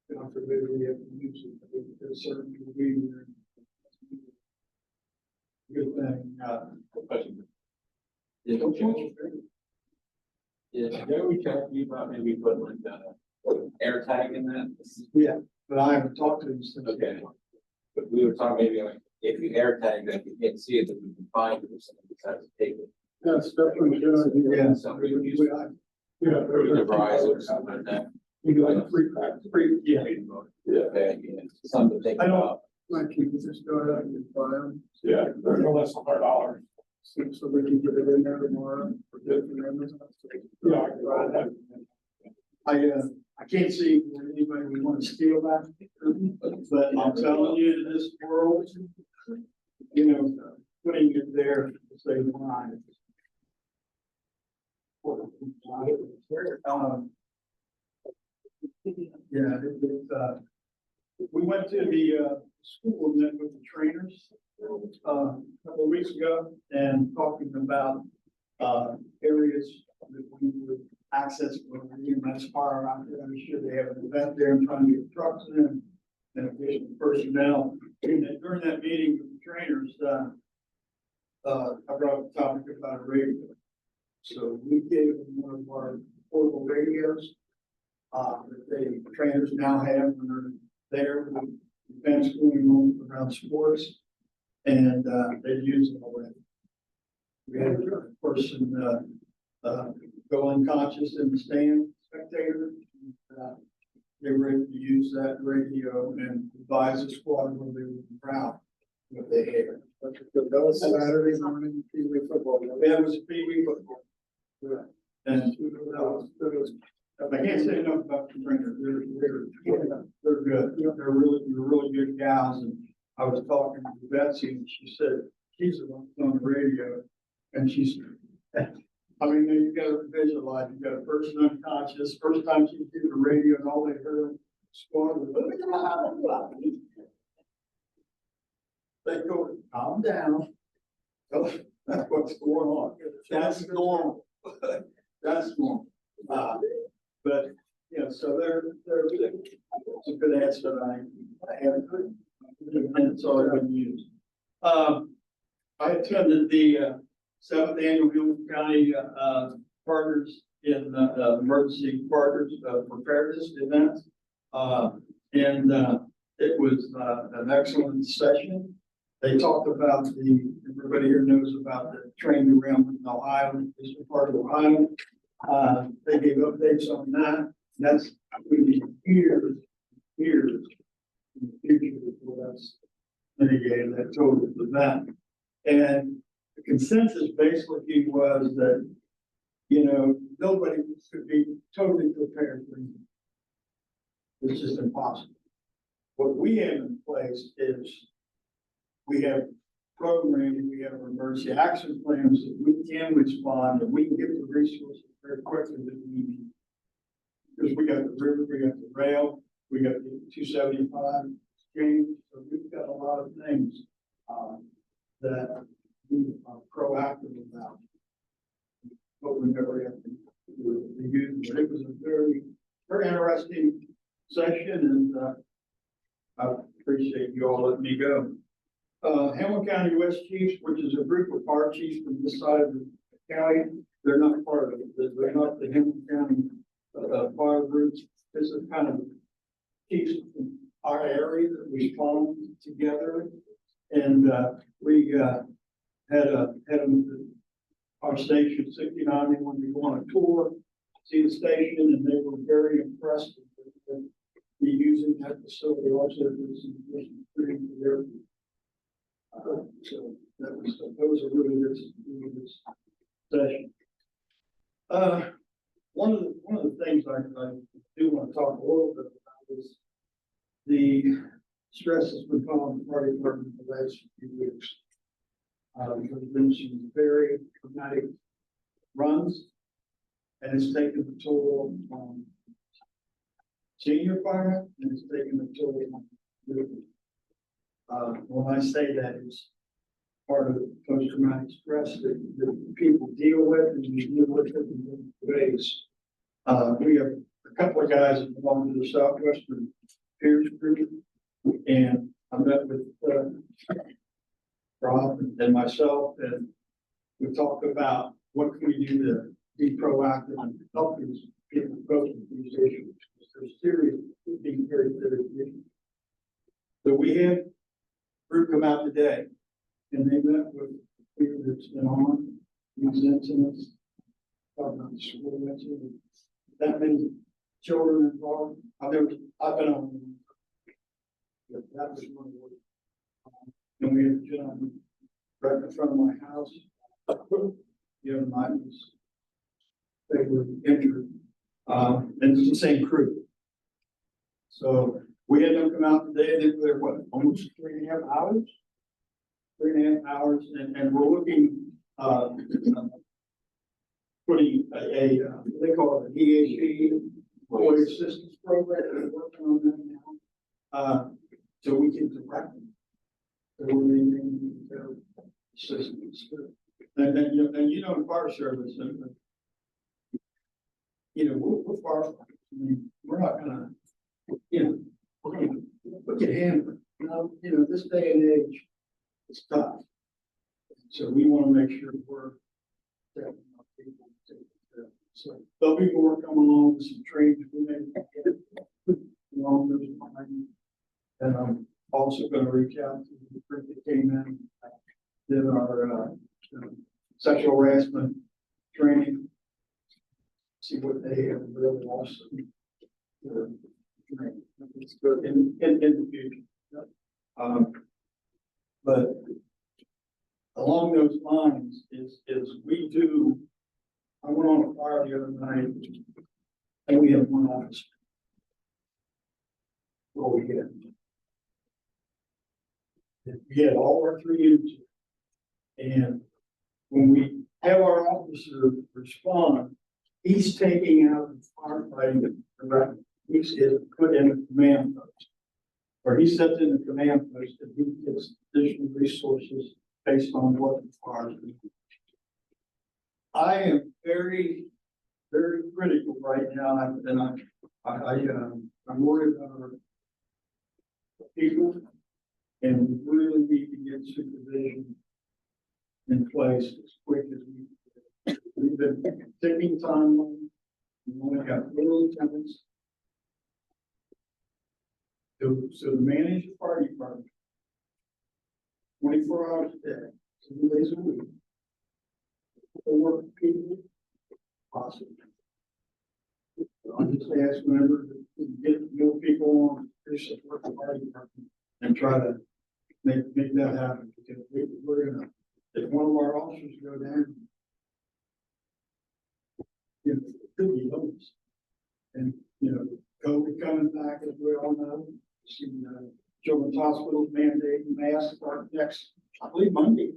God forbid we have to use it, there's certainly will be there. Good thing, Yeah, did we talk to you about maybe putting like a air tag in that? yeah, but I haven't talked to him since. Okay. But we were talking maybe like, if you air tag that you can't see it, then you can find it or something besides take it. That's definitely a good idea. Yeah. Something we use. Yeah. Or Verizon or something like that. You do like a free practice, Yeah. Okay, yeah, something to think I don't- about. like you can just go ahead and buy them, Yeah, they're no less than $100. so we can get it in there tomorrow for good for them. Yeah, I can buy that. I can't see where anybody would want to steal that, but I'm telling you, in this world, putting it there to save lives. Yeah, we went to the school and met with the trainers a couple of weeks ago and talking about areas that we would access for the EMS fire out there. I'm sure they have an event there and trying to get trucks in and additional personnel. And during that meeting with the trainers, I brought up the topic about a radio. So we gave them one of our portable radios that the trainers now have when they're there with events going on around sports, and they use it already. We had a person, go unconscious in the stand, spectator. They were able to use that radio and advise the squad when they were in the crowd. What they had. That was Saturday morning, Pee Wee football. That was a Pee Wee football. And, I can't say enough about the trainers. They're good. They're really good gals. And I was talking to Betsy and she said, she's the one on the radio. And she's, I mean, you gotta visualize, you got a person unconscious, first time she did the radio and all they heard squad was. They go, calm down. That's what's going on. That's normal. That's normal. But, you know, so it's a good answer. I have and it's already been used. I attended the seventh annual Hamilton County Partners in Emergency Partners Preparedness event. And it was an excellent session. They talked about everybody here knows about the train derailment in Ohio, this part of Ohio. They gave updates on that. That's going to be years in the future before that's mitigated, that total event. And the consensus basically was that, you know, nobody could be totally prepared for it. It's just impossible. What we have in place is we have programming, we have emergency action plans that we can respond, and we can get the resources very quickly that we need. Because we got the river, we got the rail, we got the 275 exchange, so we've got a lot of things that we are proactive about. But we never have to use. But it was a very, very interesting session, and I appreciate you all letting me go. Hamilton County U.S. Chiefs, which is a group of fire chiefs from this side of the county, they're not part of it. They're not the Hamilton County fire groups. This is kind of chiefs from our area that we spawned together, and we had them at our station 69 when we go on a tour, see the station, and they were very impressed with me using that facility. Also, there's some training for their. So that was a really good session. One of the things I do want to talk a little bit about is the stress that's been put on the party department the last few weeks. There's been some very dramatic runs, and it's taken the toll on senior firemen, and it's taken the toll on youth. When I say that, it's part of the post-traumatic stress that people deal with, and we deal with it in different ways. We have a couple of guys that belong to the Southwestern Peers Group, and I met with Rob and myself, and we talked about what can we do to be proactive and help these people go through these issues. They're serious, being very serious issues. So we had group come out today, and they met with people that's been on these incidents, talking about the school incident, that many children involved. I've been on. But that was one of the. And we had a gentleman right in front of my house. The other night was they were injured, and it's the same crew. So we had them come out today. They were there, what, almost 3.5 hours? 3.5 hours, and we're looking, putting a they call it an EAP, employee assistance program. We're working on that now, so we can direct them. So we're maintaining their assistance. And you know, the fire service, we're far from. I mean, we're not gonna, we can handle it. This day and age, it's tough. So we want to make sure we're stepping up people. So there'll be more coming along with some training we may get along those lines. And I'm also going to reach out to the group that came in, did our sexual harassment training. See what they have really lost. It's good in the future. But along those lines is we do, I went on a fire the other night, and we have one officer. What we get. We had all our 3 units. And when we have our officer respond, he's taking out the firefighting directly. He's put in a command post. Or he sets in a command post and he gets additional resources based on what the fire is. I am very, very critical right now, and I'm worried about our people, and we really need to get supervision in place as quick as we've been taking time on. We only got 4 lieutenants. So to manage the fire department 24 hours a day, 7 days a week, the work people possible. I just ask whenever to get more people on to support the fire department and try to make that happen, because we're gonna, if one of our officers go down, you know, it could be homeless. And, you know, COVID coming back, as we all know, see, children's hospitals mandating masks for next, I believe Monday.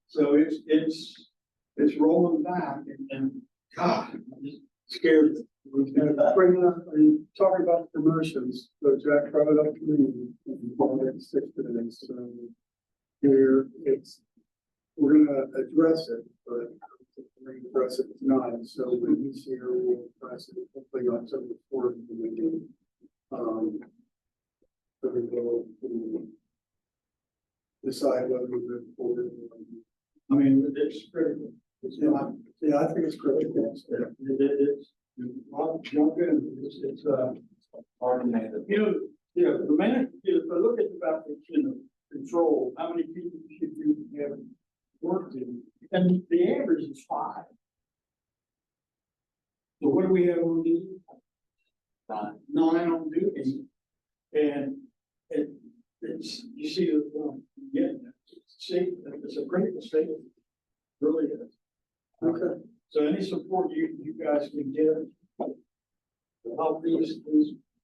So it's rolling back, and God, I'm just scared. We're gonna bring up and talk about the promotions. So Jack brought it up to me and called it 6 minutes. So here we're gonna address it, but we're gonna address it tonight. So when he's here, we'll address it hopefully on October 4th. So we will decide whether we move forward. I mean, it's critical. It's not, Yeah, I think it's critical. it's, I'll jump in, it's hard to manage. You know, the man, if I look at about the, control, how many people should you have worked in? And the average is 5. So what do we have on duty? 9 on duty. And it's, you see, it's a critical statement. Really is. Okay. So any support you guys can give to help these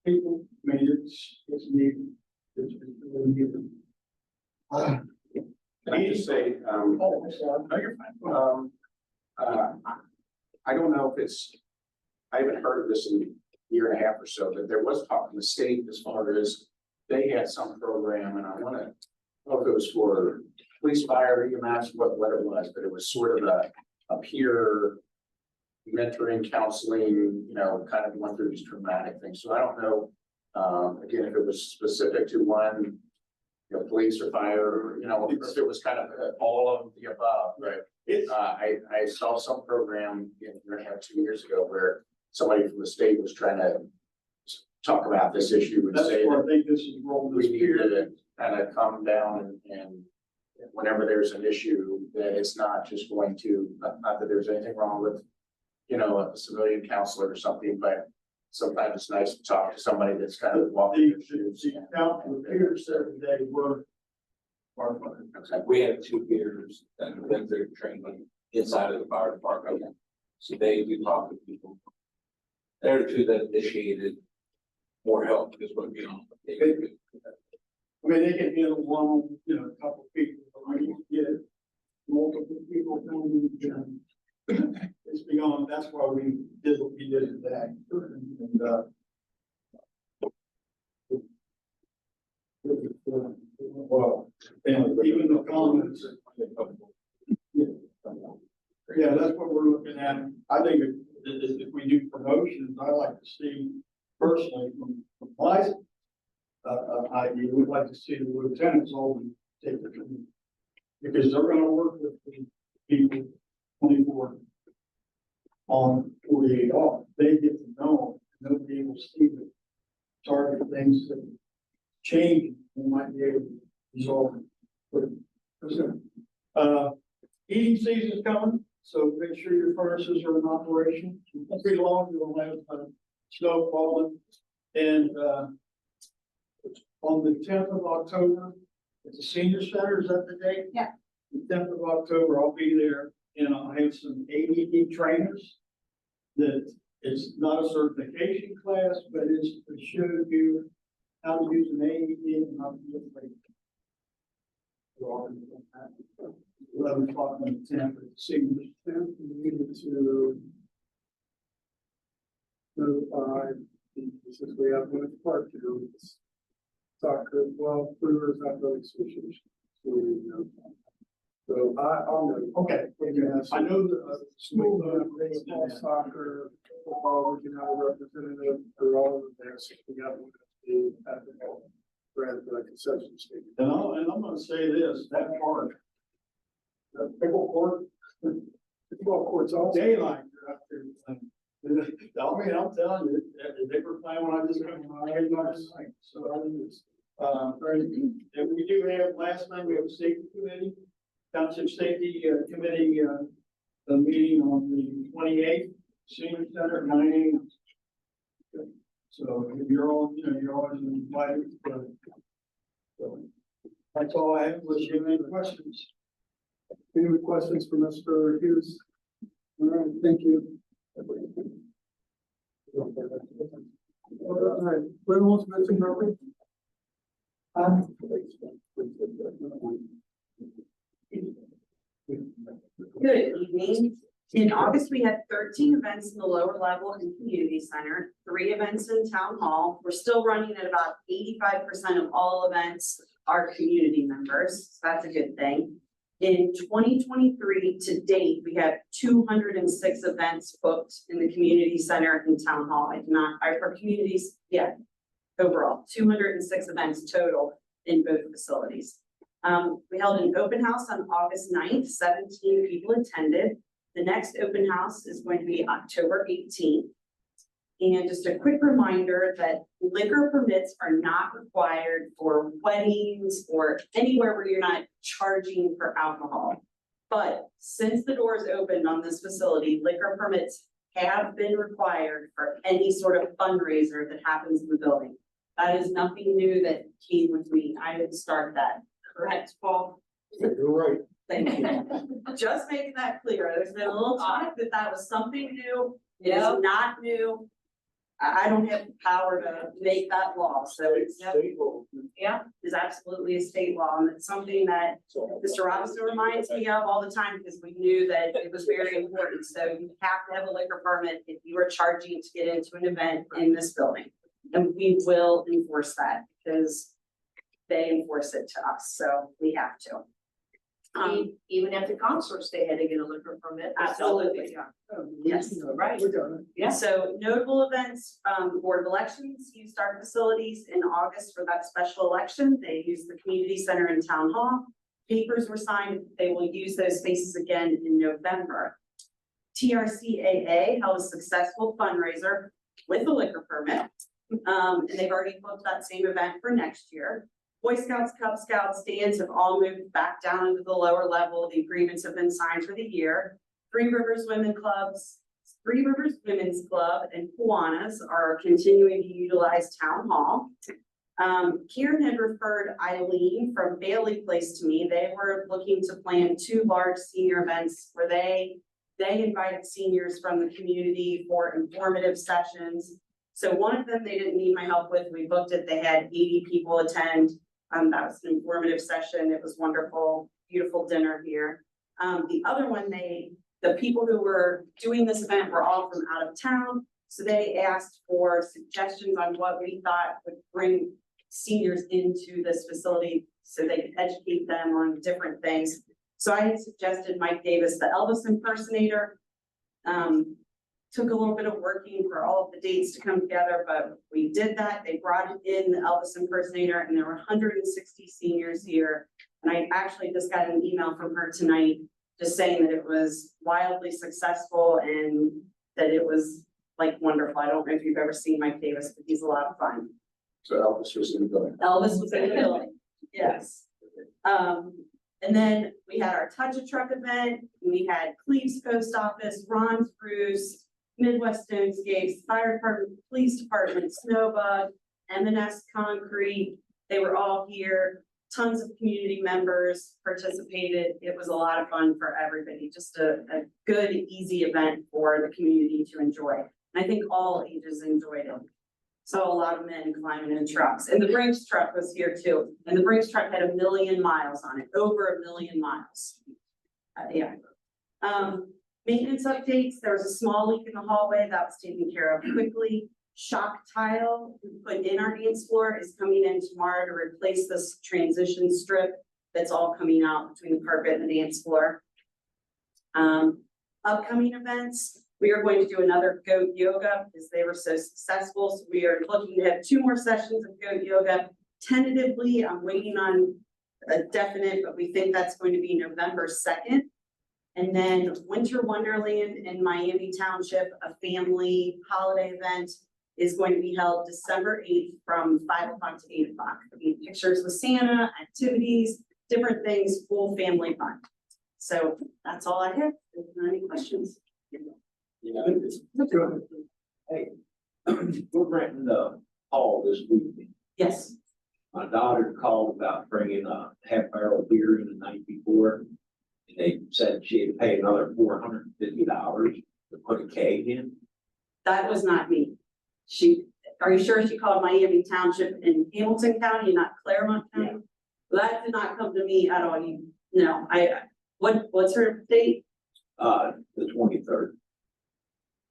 people, I mean, it's needed. It's really needed. Can I just say, Oh, I'm sorry. no, you're fine. I don't know if I haven't heard of this in a year and a half or so, but there was talk in the state as far as they had some program, and I don't know if it was for police, fire, EMS, what it was, but it was sort of a peer mentoring, counseling, kind of going through these traumatic things. So I don't know, again, if it was specific to one, police or fire, or, if it was kind of all of the above. Right. I saw some program a year and a half, 2 years ago where somebody from the state was trying to talk about this issue and That's say where I that think this is rolling. we need to kind of calm down and whenever there's an issue, that it's not just going to, not that there's anything wrong with, a civilian counselor or something, but sometimes it's nice to talk to somebody that's kind of walking their shoes. The count of peers every day were Okay. We had 2 peers that went through training inside of the fire department. So they do talk to people. There are 2 that initiated more help because what, I mean, they can handle one, a couple of people, but when you get multiple people coming, it's beyond, that's why we did what we did today. Well, and even the comments. Yeah, that's what we're looking at. I think if we do promotions, I like to see personally from my idea, we'd like to see the lieutenants always take the training. Because they're gonna work with the people 24 on 48 off. They get to know, they'll be able to see the target things that change, they might be able to resolve it. Heating season's coming, so make sure your furnaces are in operation. It won't be long, you'll have snow falling. And on the tenth of October, at the senior center, is that the date? Yeah. The tenth of October, I'll be there, and I'll have some AED trainers. That it's not a certification class, but it's to show you how to use an AED and how to use it. 11 o'clock on the 10th, at the senior center, we need to notify, since we have one part to do, it's soccer, well, Brewers Athletic Association. So I'll know. Okay, I know the school, Baseball, soccer, football, we can have a representative for all of this. We got one at the grant for the concession stand. and I'm gonna say this, that park, that pickle court, Football courts also. daylight, you're out there playing. I mean, I'm telling you, they were playing when I just went, when I had my night, so I was, and we do have, last night, we have a safety committee, Township Safety Committee, the meeting on the 28th, Senior Center at 9 a.m. So if you're all, you're always invited, so that's all I have, unless you have any questions. Any questions for Mr. Hughes? All right, thank you. All right, where was missing, Robert? Good evening. In August, we had 13 events in the lower level and community center, 3 events in town hall. We're still running at about 85% of all events are community members. So that's a good thing. In 2023 to date, we have 206 events booked in the community center and town hall. For communities, overall, 206 events total in both facilities. We held an open house on August 9th, 17 people attended. The next open house is going to be October 18th. And just a quick reminder that liquor permits are not required for weddings or anywhere where you're not charging for alcohol. But since the doors opened on this facility, liquor permits have been required for any sort of fundraiser that happens in the building. That is nothing new that came with me. I didn't start that. Correct, Paul? You're right. Thank you. Just making that clear. There's been a little talk that that was something new. It is Yep. not new. I don't have the power to make that law, so it's, is absolutely a state law, and it's something that Mr. Robinson reminds me of all the time, because we knew that it was very important. So you have to have a liquor permit if you are charging to get into an event in this building. And we will enforce that, because they enforce it to us, so we have to. Even at the concerts, they had to get a liquor permit. Absolutely. Yes, right. We got it. Yeah, so notable events, Board of Elections used our facilities in August for that special election. They used the community center and town hall. Papers were signed. They will use those spaces again in November. TRCAA held a successful fundraiser with a liquor permit. And they've already booked that same event for next year. Boy Scouts, Cub Scouts, stands have all moved back down into the lower level. The agreements have been signed for the year. Three Rivers Women's Club, and Kiwanis are continuing to utilize Town Hall. Kieran had referred Eileen from Bailey Place to me. They were looking to plan 2 large senior events where they invited seniors from the community for informative sessions. So one of them they didn't need my help with. We booked it. They had 80 people attend. That was an informative session. It was wonderful, beautiful dinner here. The other one, the people who were doing this event were all from out of town. So they asked for suggestions on what we thought would bring seniors into this facility so they could educate them on different things. So I had suggested Mike Davis, the Elvis impersonator. Took a little bit of working for all of the dates to come together, but we did that. They brought in the Elvis impersonator, and there were 160 seniors here. And I actually just got an email from her tonight just saying that it was wildly successful and that it was like wonderful. I don't know if you've ever seen Mike Davis, but he's a lot of fun. So Elvis was in the building. Elvis was in the building, yes. And then we had our Touch a Truck event, we had Cleve's Post Office, Ron's Bruce, Midwest Stonescapes, Fire Department, Police Department, Snowbug, M&S Concrete. They were all here. Tons of community members participated. It was a lot of fun for everybody. Just a good, easy event for the community to enjoy. And I think all ages enjoyed it. Saw a lot of men climbing in trucks, and the Brinks truck was here too. And the Brinks truck had 1 million miles on it, over 1 million miles. Yeah. Maintenance updates, there was a small leak in the hallway that was taken care of quickly. Shock tile we put in our dance floor is coming in tomorrow to replace this transition strip that's all coming out between the carpet and the dance floor. Upcoming events, we are going to do another goat yoga because they were so successful. So we are looking to have 2 more sessions of goat yoga. Tentatively, I'm waiting on a definite, but we think that's going to be November 2nd. And then Winter Wonderland in Miami Township, a family holiday event, is going to be held December 8th from 5 o'clock to 8 o'clock. There'll be pictures with Santa, activities, different things, full family fun. So that's all I have. If there are any questions. Hey, we're renting the hall this week. Yes. My daughter called about bringing a half barrel of beer in the night before. And they said she had to pay another $450 to put a keg in. That was not me. Are you sure she called Miami Township in Hamilton County, not Claremont County? That did not come to me at all. What's her date? The 23rd.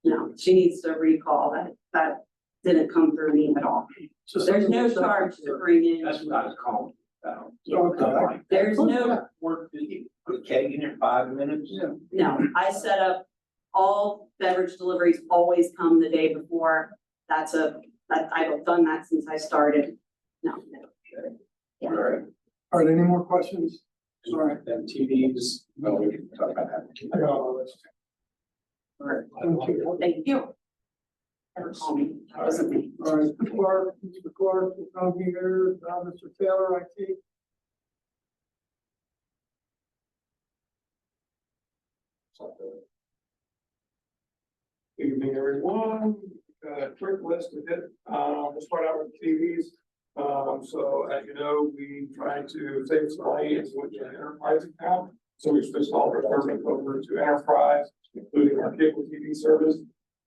No, she needs to recall that. That didn't come through me at all. There's no charge to bring in. That's what I was calling about. Okay. There's no, Work, did you put a keg in in 5 minutes? no, I set up all beverage deliveries always come the day before. I've done that since I started. No. Yeah. All right. All right, any more questions? All right. Then TVs, well, we can talk about that. I got all this. All right, thank you. Thank you. Never call me. That wasn't me. All right, Clark, Mr. Clark, come here, Mr. Taylor, I think. Good evening, everyone. Quick list to hit. We'll start out with TVs. So as you know, we try to save some money and switch an enterprise account. So we switched all our service over to enterprise, including our cable TV service.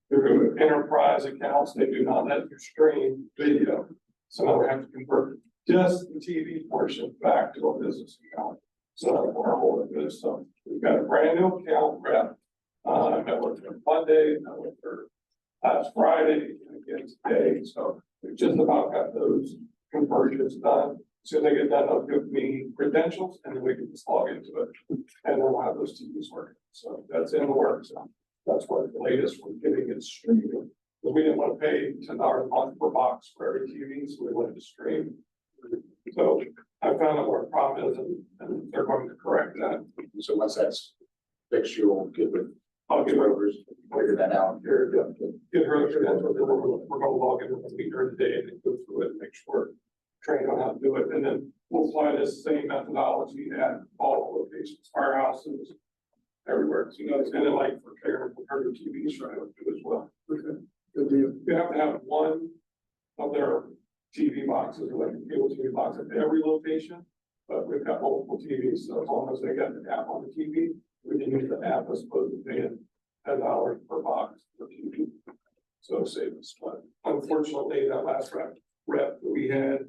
Through enterprise accounts, they do not let you stream video. So now we have to convert just the TV portion back to a business account. So we're holding this. So we've got a brand new account rep. I met with her Monday, I met with her last Friday, and again today. So we just about got those conversions done. So they get that, they'll give me credentials and then we can just log into it. And then we'll have those TVs working. So that's in the works. That's what the latest we're getting is streaming. But we didn't want to pay $10 a month per box for every TV, so we wanted to stream. So I found out where the problem is and they're going to correct that. So once that's fixed, you'll get with I'll get rovers, figure that out. here, get her credentials, and we're gonna log in with me during the day and then go through it and make sure we're trained on how to do it. And then we'll apply this same methodology at all locations, firehouses, everywhere. So, and then like for Karen, for her TVs, right, I'll do as well. Okay, good deal. You have to have one of their TV boxes, like a cable TV box at every location, but we've got multiple TVs, so as long as they got the app on the TV, we can use the app as opposed to paying $10 per box for TV. So save us, but unfortunately, that last rep that we had,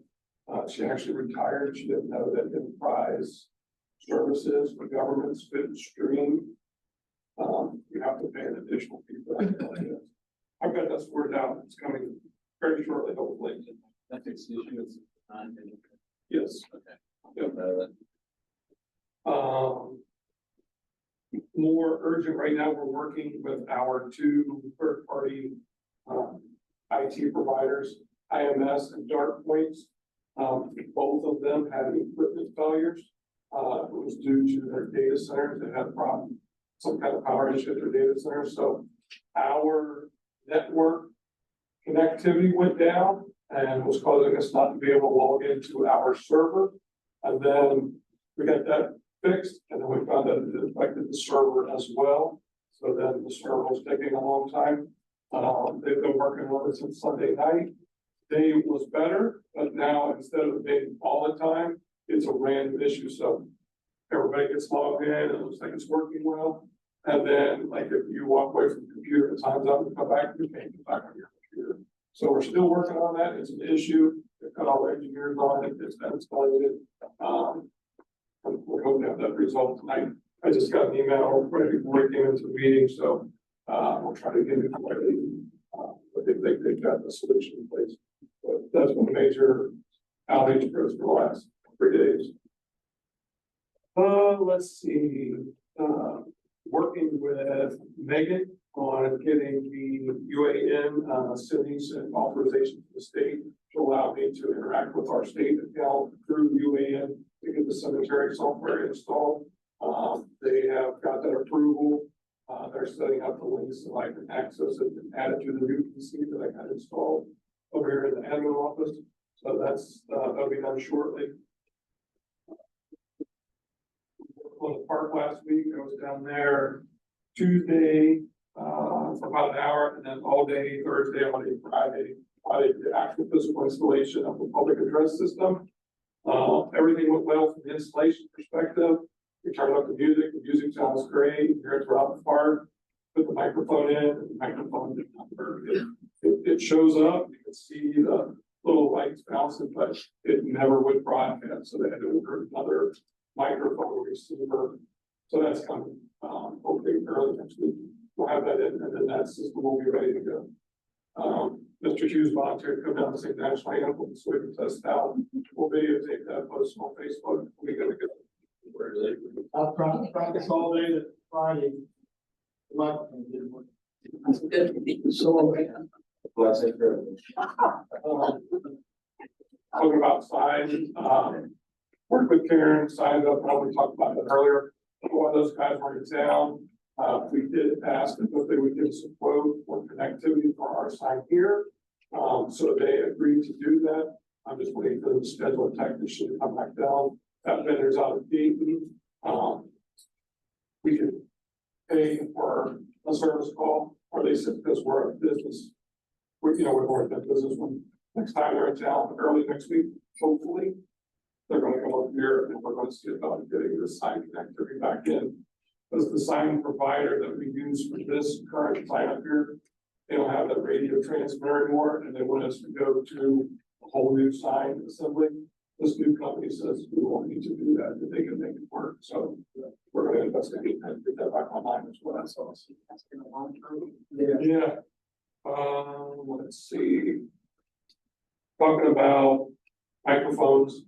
she actually retired. She didn't know that enterprise services for governments couldn't stream. You have to pay an additional fee for that. I've got that sorted out. It's coming very shortly, hopefully. That fixed issue is on. Yes. Okay. Yep. More urgent right now, we're working with our 2 third-party IT providers, IMS and Dark Points. Both of them had equipment failures. It was due to their data centers that had a problem, some kind of power issue at their data centers. So our network connectivity went down and was causing us not to be able to log into our server. And then we got that fixed, and then we found that it affected the server as well. So then the server was taking a long time. They've been working on it since Sunday night. Day was better, but now instead of being all the time, it's a random issue, so everybody gets logged in, it looks like it's working well. And then, like, if you walk away from the computer, it times out and come back, you can't get back on your computer. So we're still working on that, it's an issue, they've got all the engineers on it, it's been escalated. We're hoping to have that resolved tonight. I just got an email right before we came into the meeting, so, we'll try to get it quickly. But they think they've got the solution in place. But that's been a major outage for us for the last 3 days. Let's see, working with Megan on getting the UAN, cities and authorization to the state to allow me to interact with our state account through UAN to get the cemetery software installed. They have got that approval. They're setting up the links so I can access it and add it to the new PC that I got installed over here in the admin office. So that's, that'll be done shortly. On the park last week, I was down there Tuesday, for about an hour, and then all day Thursday, all day Friday. I did the actual physical installation of the public address system. Everything went well from the installation perspective. We turned up the music sounds great, you hear it throughout the park. Put the microphone in, and the microphone did not work. It shows up, you can see the little lights bouncing, but it never would broadcast, so they had to order another microphone receiver. So that's coming, hopefully early next week. We'll have that in, and then that system will be ready to go. Mr. Hughes volunteered to come down to St. National Anthem, so we can test out. We'll videotape that, post on Facebook. We gotta go. Where is it? I'll practice all day that Friday. That's good. So, Blessing for. Talking about signs, work with Karen, signed up, we talked about that earlier. One of those guys were in town. We did ask if they would give us a quote for connectivity for our sign here. So they agreed to do that. I'm just waiting for them to schedule a technician to come back down. That vendor's out of Dayton. We can pay for a service call, or they said because we're a business. We're more than business when next time they're in town, early next week, hopefully. They're gonna come up here and we're gonna see about getting the sign connectivity back in. Because the sign provider that we use for this current sign up here, they don't have that radio transmitter anymore, and they want us to go to a whole new sign assembly. This new company says we won't need to do that, that they can make it work, so we're gonna investigate that, get that back online as well. So That's been a long time. yeah. Let's see. Talking about microphones.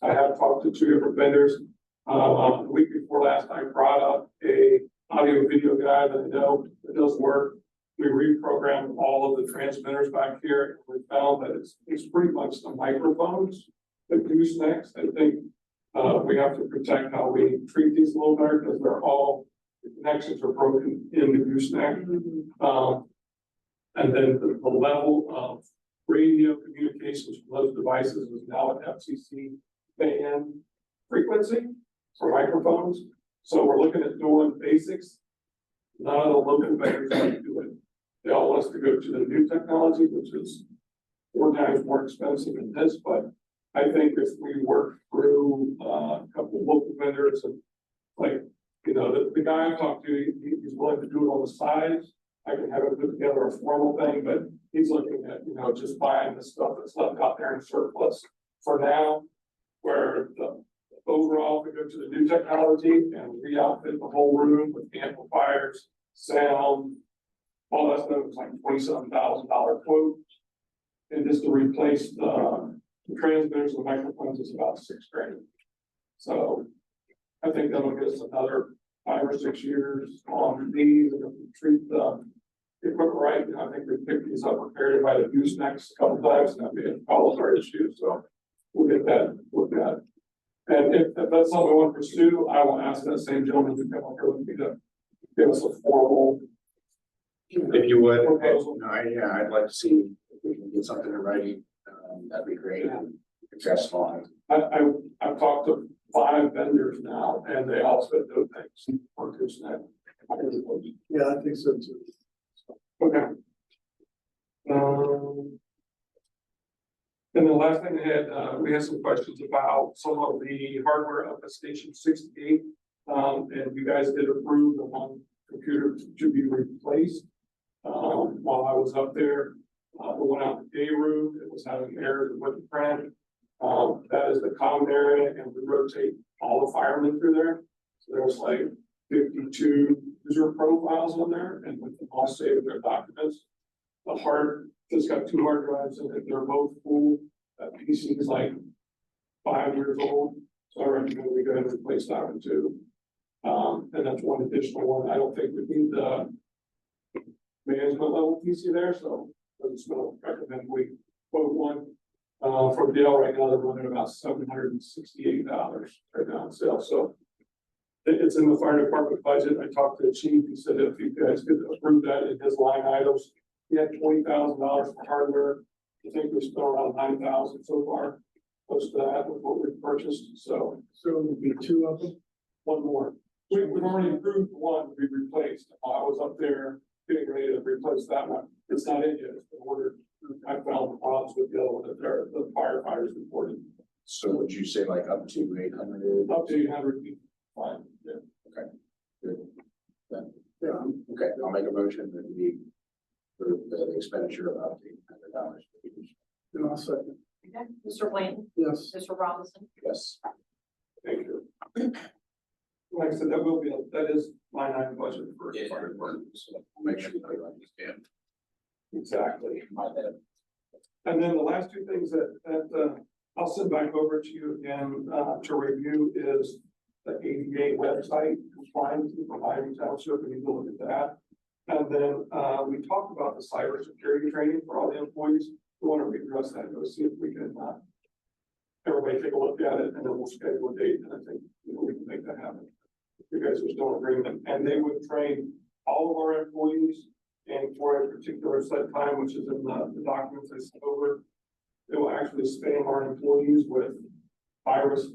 I have talked to 2 different vendors. The week before last, I brought up a audio video guy that I know that does work. We reprogrammed all of the transmitters back here. We found that it's pretty much the microphones, the goosenecks. I think we have to protect how we treat these a little better because they're all, the connections are broken in the gooseneck. And then the level of radio communications from those devices is now at FCC band frequency for microphones. So we're looking at doing basics. None of the local vendors want to do it. They all want us to go to the new technology, which is 4 times more expensive than this, but I think if we work through a couple of local vendors and like, the guy I talked to, he's willing to do it on the sides. I can have him put together a formal thing, but he's looking at, just buying the stuff that's left out there in surplus for now, where the overall, we go to the new technology and re-outfit the whole room with amplifiers, sound, all that stuff. It's like $27,000 quote. And just to replace the transmitters and microphones is about $6,000. So I think that'll get us another 5 or 6 years on these, and if we treat the equipment right, I think we picked these up, repaired it by the goosenecks a couple times, and we had follows our issues, so we'll get that looked at. And if that's something we want to pursue, I will ask that same gentleman to come up here with me to give us a formal. If you would, proposal. I'd like to see if we can get something in writing, that'd be great. Successful. I've talked to 5 vendors now, and they all said no thanks. Workers net. Yeah, I think so too. Okay. And the last thing I had, we had some questions about some of the hardware up at Station 68. And you guys did approve the one computer to be replaced. While I was up there, it went out the day room, it was having errors with the print. That is the common area, and we rotate all the firemen through there. So there's like 52 user profiles on there, and with them all saved their documents. The hard, it's got 2 hard drives in it, they're both full. That PC is like 5 years old, so I recommend we go ahead and replace that one too. And that's one additional one. I don't think we need the management level PC there, so I'm just gonna recommend we quote one. For Dell right now, they're running about $768 right now on sale, so it's in the fire department budget. I talked to the chief, he said if you guys could approve that in his line items, he had $20,000 for hardware. I think we spent around $9,000 so far, close to that with what we've purchased, so So it would be 2 of them. one more. We've already approved one, we replaced. I was up there getting ready to replace that one. It's not in yet, it's been ordered. I found problems with the other one that the firefighters reported. So would you say like up to 800? Up to 800 feet, fine, yeah. Okay, good. Yeah. Okay, I'll make a motion that we approve the expenditure of up to $800. And I'll second. Okay, Mr. Blanton, Yes. Mr. Robinson, Yes. Thank you. Like I said, that is line item budget for Yeah. fire department. So I'll make sure that you understand. Exactly. My head. And then the last 2 things that I'll send back over to you again, to review is the ADA website compliance for Miami Township, and you can look at that. And then, we talked about the cybersecurity training for all the employees. We want to readdress that, go see if we can, everybody take a look at it, and then we'll schedule a date, and I think, we can make that happen. You guys are still in agreement, and they would train all of our employees, and for a particular set time, which is in the documents I sent over. It will actually spam our employees with virus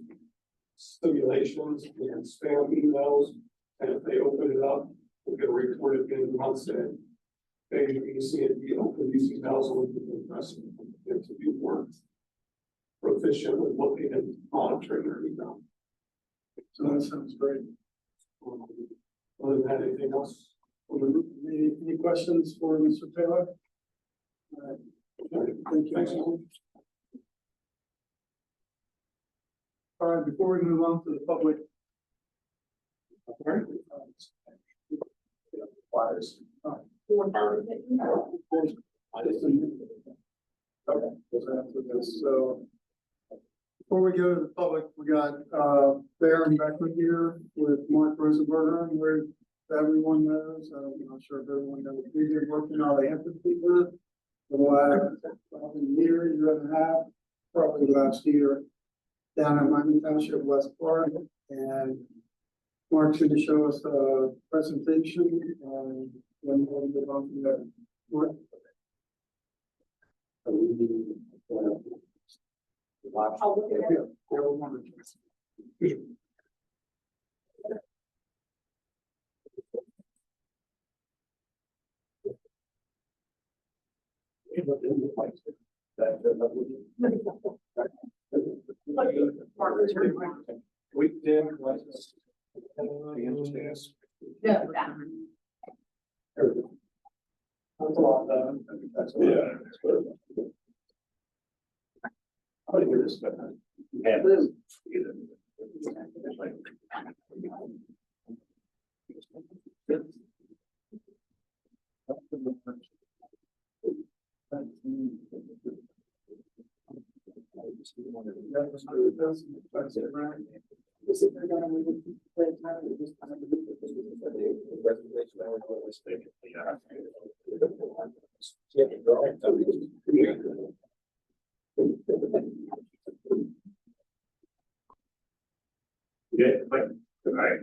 simulations and spam emails, and if they open it up, we'll get a report at the end of the month saying, hey, you see it, you open these emails, and we can press it to be more proficient with looking and monitoring their email. So that sounds great. Other than that, anything else? Any questions for Mr. Taylor? All right. Thank you. Thanks. All right, before we move on to the public. Flyers. So before we go to the public, we got Baron Beckman here with Mark Rosenberger, where everyone knows. I'm not sure if everyone knows. We've been working on the amphitheater for the last probably year and a half, probably last year, down in Miami Township, West Park, and Mark's going to show us a presentation, and then we'll get on to that. Mark? I'll look at it. We did. No, that. That's a lot done. Yeah. How do you do this? Yeah. Good, all right.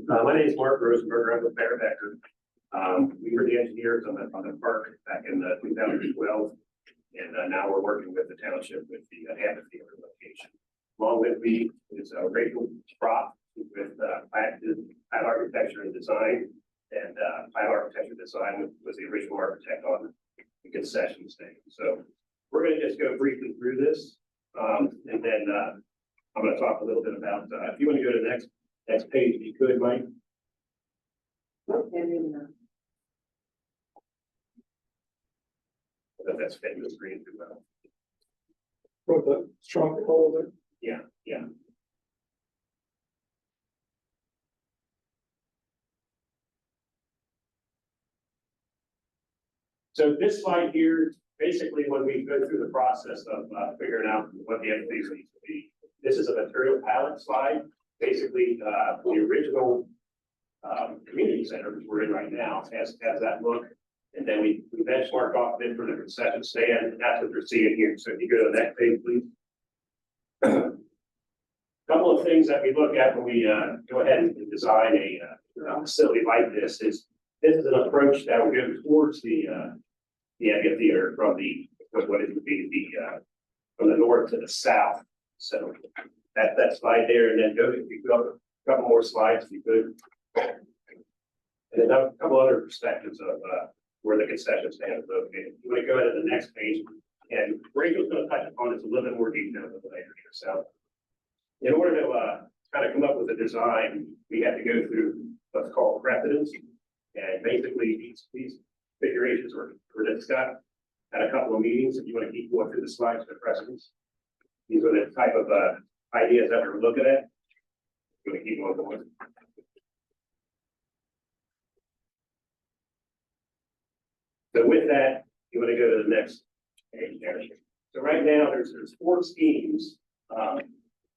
My name is Mark Rosenberger. I'm with Becker. We were the engineers on the park back in 2012. And now we're working with the township with the amphitheater location. Along with me is Rachel Sprock with plant architecture and design. And plant architecture design was the original architect on the concession stand. So we're going to just go briefly through this. And then I'm going to talk a little bit about, if you want to go to the next page, if you could, Mike. That's fitting the screen too well. With the trunk holder. Yeah, yeah. So this slide here, basically when we go through the process of figuring out what the entities need to be, this is a material palette slide. Basically, the original community center, which we're in right now, has that look. And then we benchmark off it for the concession stand, and that's what you're seeing here. So if you go to the next page, please. Couple of things that we look at when we go ahead and design a facility like this is an approach that will go towards the amphitheater from what it would be from the north to the south. So that slide there, and then if you go a couple more slides, if you could. And then a couple other perspectives of where the concession stand is located. You want to go ahead to the next page, and Rachel's going to touch upon this a little bit more detail later here. So in order to kind of come up with a design, we have to go through what's called precedence. And basically these configurations were discussed at a couple of meetings. If you want to keep going through the slides for precedence, these are the type of ideas that we're looking at. I'm going to keep going. So with that, you want to go to the next page there. So right now there's 4 schemes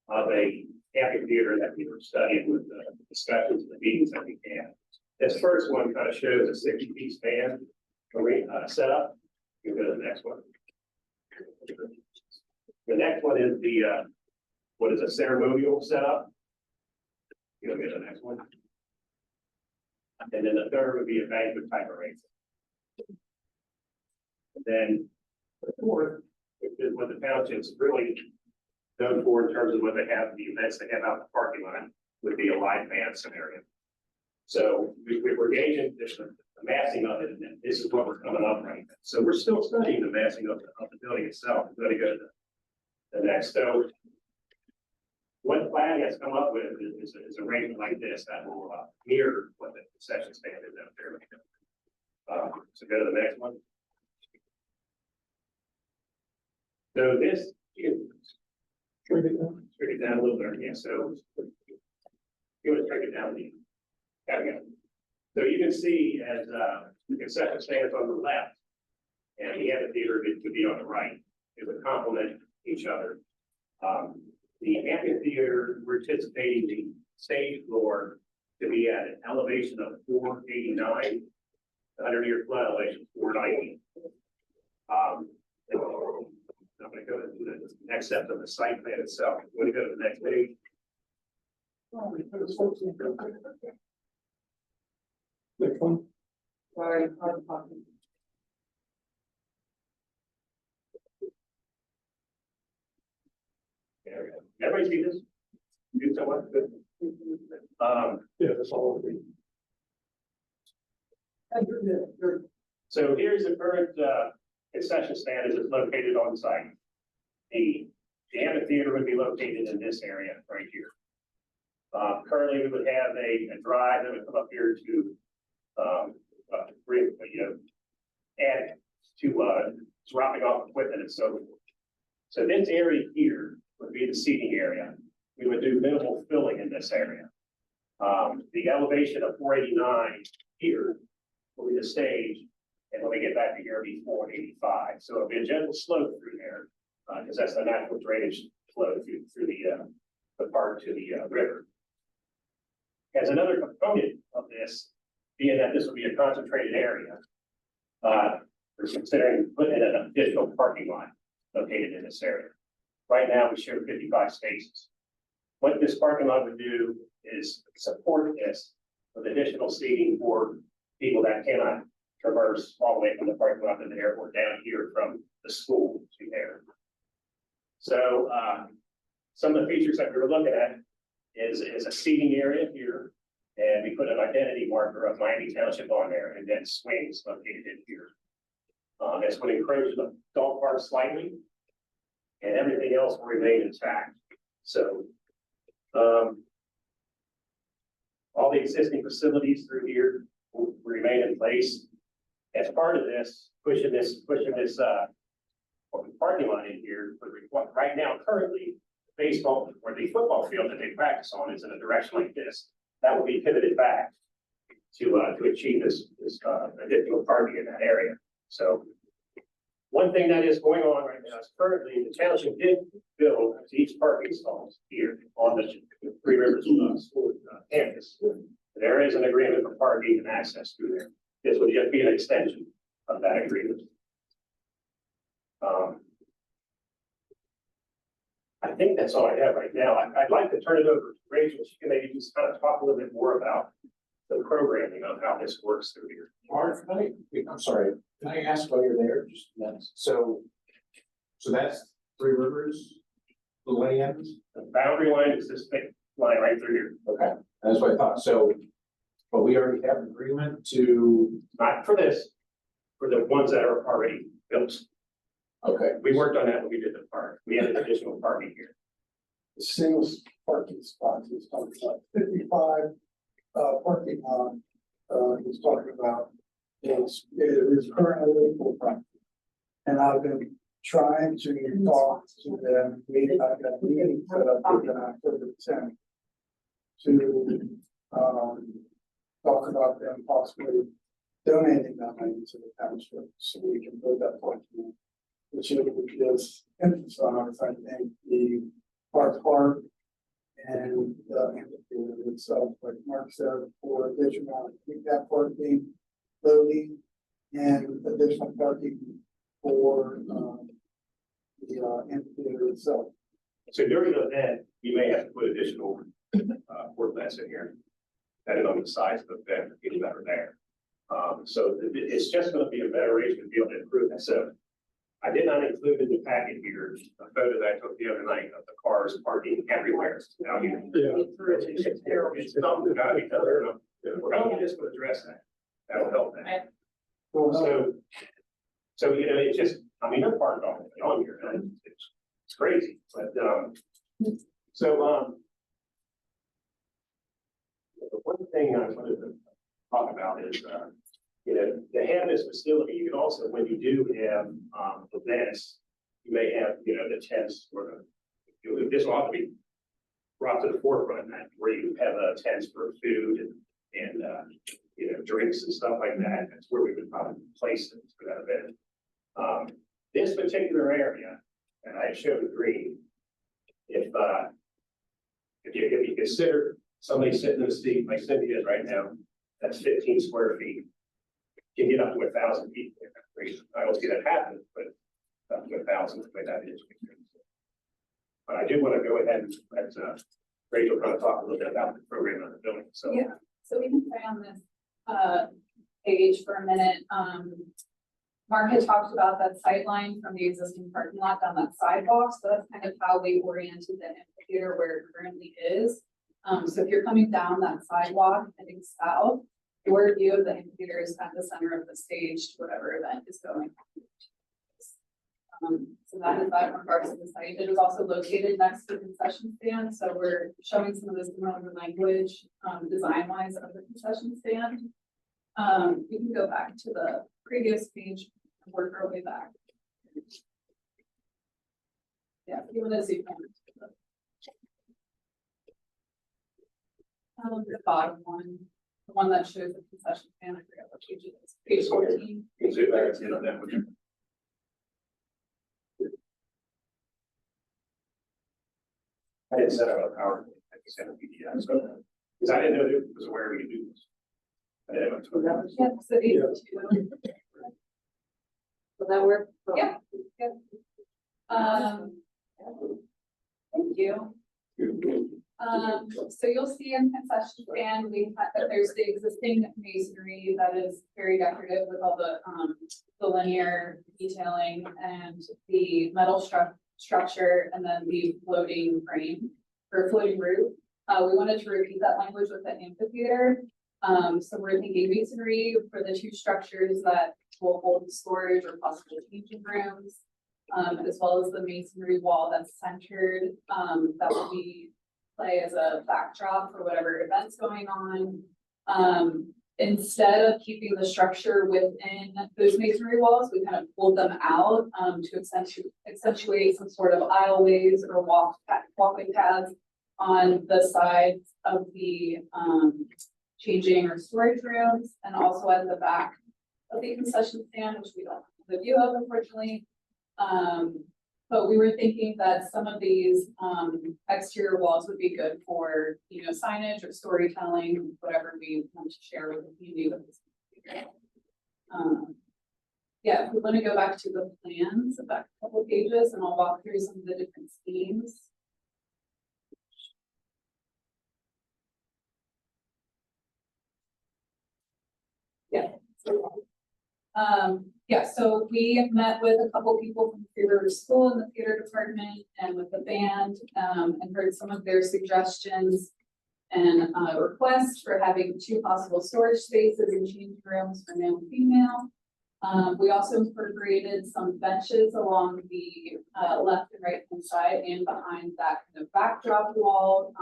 of a amphitheater that we were studying with the discussions and the meetings that we had. This first one kind of shows a 60-piece band setup. You go to the next one. The next one is what is a ceremonial setup. You go to the next one. And then the third would be a banquet type arrangement. And then the fourth, which is what the township's really known for in terms of what they have, the events they have out in the parking lot, would be a live band scenario. So we're gauging the massing of it, and this is what we're coming up right now. So we're still studying the massing of the building itself. We're going to go to the next. So what plan has come up with is a arrangement like this that will mirror what the concession stand is out there. So go to the next one. So this is shrink it down a little bit. Yeah, so you want to shrink it down. There we go. So you can see as the concession stands on the left and the amphitheater would be on the right. It would complement each other. The amphitheater, we're anticipating the stage floor to be at an elevation of 489, the 100-year flood elevation 490. I'm going to go to the next step of the site plan itself. I'm going to go to the next page. Next one. Sorry, There we go. Everybody see this? You so much good. Yeah, that's all of it. So here's the current concession stand as it's located on site. The amphitheater would be located in this area right here. Currently, we would have a drive that would come up here to add to dropping off equipment and so forth. So this area here would be the seating area. We would do minimal filling in this area. The elevation of 489 here will be the stage, and when we get back to here, it'll be 485. So it'll be a gentle slope through there, because that's the natural drainage flow through the park to the river. As another component of this, being that this will be a concentrated area, we're considering putting in an additional parking lot located in this area. Right now, we share 55 spaces. What this parking lot would do is support this with additional seating for people that cannot traverse all the way from the parking lot to the airport down here from the school to there. So some of the features that we were looking at is a seating area here. And we put an identity marker of Miami Township on there and then swings located in here. This would encroach the dog park slightly. And everything else will remain intact. So, all the existing facilities through here will remain in place. As part of this, pushing this parking lot in here, but right now, currently, baseball or the football field that they practice on is in a direction like this. That will be pivoted back to achieve this additional parking in that area. So one thing that is going on right now is currently the township did build each parking stalls here on the Three Rivers School campus. There is an agreement for parking and access through there. This would just be an extension of that agreement. I think that's all I have right now. I'd like to turn it over to Rachel. She can maybe just kind of talk a little bit more about the programming of how this works through here. Mark, I'm sorry, can I ask while you're there, just, so that's Three Rivers, the land? The boundary line is this big line right through here. Okay, that's what I thought, so, but we already have an agreement to, Not for this, for the ones that are already built. okay, We worked on that when we did the park. We had additional parking here. The single parking spots, he's talking about 55, parking lot, he's talking about, it is currently full parking. And I've been trying to talk to them, I've got a meeting set up with them October 10th to, talk about them possibly donating that money to the township so we can build that parking, which it would just emphasize, I think, the park and the amphitheater itself, like Mark said, for additional handicap parking, loading, and additional parking for the amphitheater itself. So during the event, you may have to put additional portlets in here. Depending on the size of the event, people that are there. So it's just going to be a better way to be able to improve that. So I did not include in the packet here a photo that I took the other night of the cars parking everywhere out here. Yeah. It's terrible. It's something that gotta be done. We're going to just address that. That'll help that. So, you know, it's just, I mean, they're parked all the way on here, and it's crazy, but, the one thing I wanted to talk about is, you know, to have this facility, you can also, when you do have, events, you may have, you know, the tents or this ought to be brought to the forefront, that where you have tents for food and you know, drinks and stuff like that. That's where we would probably place it for that event. This particular area, and I showed green, if you consider somebody sitting in a seat like Cindy is right now, that's 15 square feet. You can get up to 1,000 people. I don't see that happen, but up to 1,000 is the way that is. But I do want to go ahead and let Rachel kind of talk a little bit about the program of the building. So yeah, so we can stay on this page for a minute. Mark had talked about that sight line from the existing parking lot down that sidewalk. So that's kind of how we oriented the amphitheater where it currently is. So if you're coming down that sidewalk heading south, your view of the amphitheater is at the center of the stage to whatever event is going on. So that is that in regards to the site. It is also located next to the concession stand. So we're showing some of this similar language, design wise of the concession stand. You can go back to the previous page and work our way back. Yeah, if you want to see. The bottom one, the one that shows the concession stand, I forget what page it is, page 14. I didn't set up a PowerPoint. I just had a PDF. So, because I didn't know it was where we could do this. I didn't have to. Yeah, so these two. Will that work? Yeah. Thank you. So you'll see in concession stand, there's the existing masonry that is very decorative with all the linear detailing and the metal structure and then the floating frame or floating roof. We wanted to repeat that language with the amphitheater. So we're thinking masonry for the two structures that will hold storage or possible changing rooms, as well as the masonry wall that's centered, that will play as a backdrop for whatever events going on. Instead of keeping the structure within those masonry walls, we kind of pulled them out to accentuate some sort of aisleways or walkway paths on the sides of the changing or storage rooms, and also at the back of the concession stand, which we don't have the view of, unfortunately. But we were thinking that some of these exterior walls would be good for, signage or storytelling, whatever we want to share with the community with this. Yeah, if we want to go back to the plans, the back couple of pages, and I'll walk through some of the different schemes. Yeah, so we met with a couple people from Three Rivers School in the theater department and with the band, and heard some of their suggestions and requests for having 2 possible storage spaces and change rooms for male and female. We also incorporated some benches along the left and right hand side and behind that kind of backdrop wall.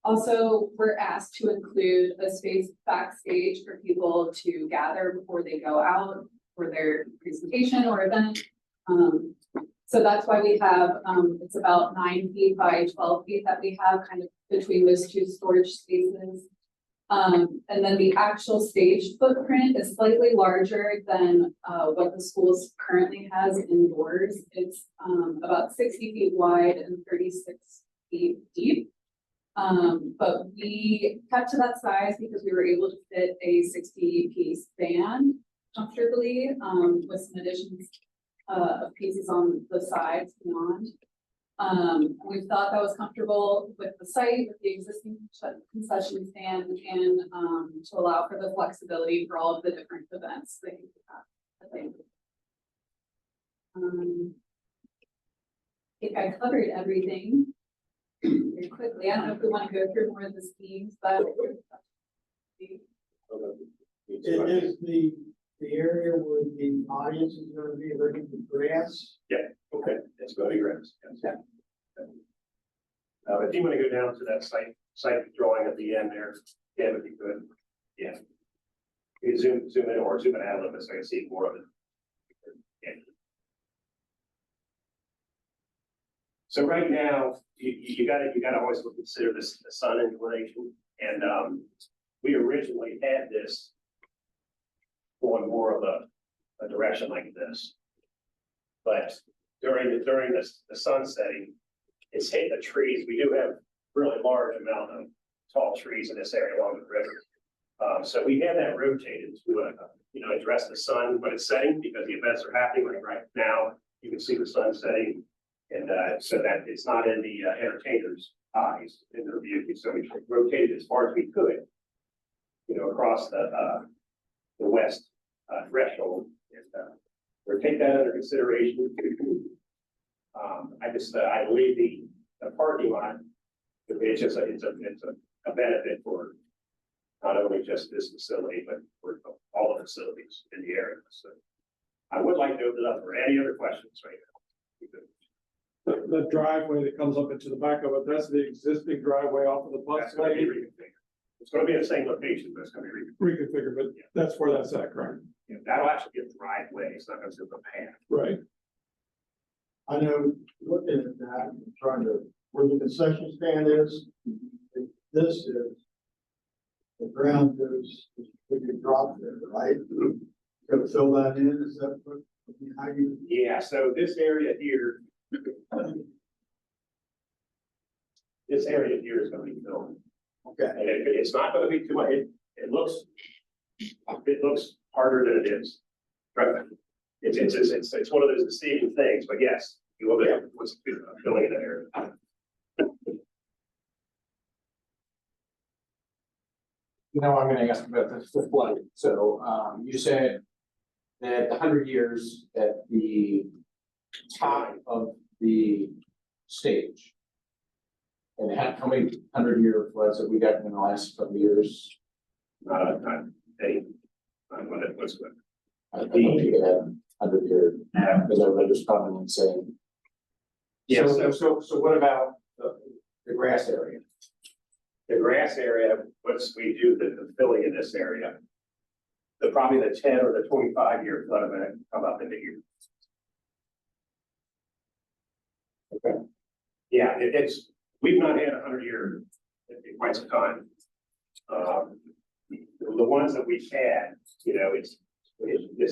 Also, we're asked to include a space backstage for people to gather before they go out for their presentation or event. So that's why we have, it's about 9 feet by 12 feet that we have kind of between those 2 storage spaces. And then the actual stage footprint is slightly larger than what the schools currently has indoors. It's about 60 feet wide and 36 feet deep. But we kept to that size because we were able to fit a 60-piece band comfortably, with some additions of pieces on the sides beyond. We thought that was comfortable with the site, with the existing concession stand, and to allow for the flexibility for all of the different events that you have. I think I covered everything very quickly. I don't know if we want to go through more of the schemes, but It is the area where the audience is going to be looking for grass. Yeah, okay, it's going to be grass. Yes. If you want to go down to that site drawing at the end there, yeah, would be good. Yeah. You can zoom in or zoom in out a little bit so I can see more of it. Yeah. So right now, you gotta always consider the sun inclination, and we originally had this going more of a direction like this, but during the sun setting, it's hit the trees. We do have really large amount of tall trees in this area along the river, so we have that rotated to address the sun when it's setting, because the events are happening right now. You can see the sun setting. And so that it's not in the entertainers' eyes in their view. So we rotated as far as we could, across the west threshold. And we'll take that under consideration. I believe the parking lot, it's a benefit for not only just this facility, but for all the facilities in the area. So I would like to open it up for any other questions right now. The driveway that comes up into the back of it, that's the existing driveway off of the bus That's going to be lane. reconfigured. It's going to be in the same location, but it's going to be reconfigured. Reconfigured, but that's where that's at, correct? That'll actually be a driveway. It's not going to be a path. Right. I know, looking at that, I'm trying to, where the concession stand is, this is the ground goes, we can drop there, right? Gonna fill that in, is that what, how you? Yeah, so this area here, this area here is going to be filled. Okay. And it's not going to be too much. It looks harder than it is. Right. It's one of those deceiving things, but yes, you will be what's filling in that area. I'm gonna ask about the flooding. So, you said that 100 years at the top of the stage. And how many 100-year floods have we gotten in the last couple of years? Not any, what's good. I don't think it had 100-year, because everybody was coming and saying. Yes. So what about the grass area? The grass area, once we do the filling in this area, probably the 10 or the 25-year flood event come up into here. Okay. Yeah, we've not had a 100-year in quite some time. The ones that we've had, it's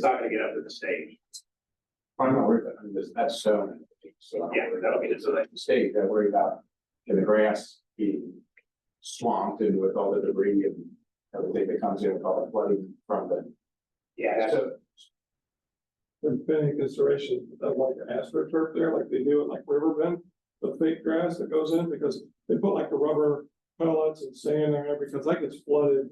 not gonna get up to the stage. I'm not worried about this, that's stone. So Yeah, that'll be so like the state, I worry about can the grass be swamped and with all the debris and everything that comes in with all the flooding from the. Yeah, So There's been any consideration of like an astroturf there, like they do it like Riverbend, the fake grass that goes in, because they put like the rubber pellets and sand there, because that gets flooded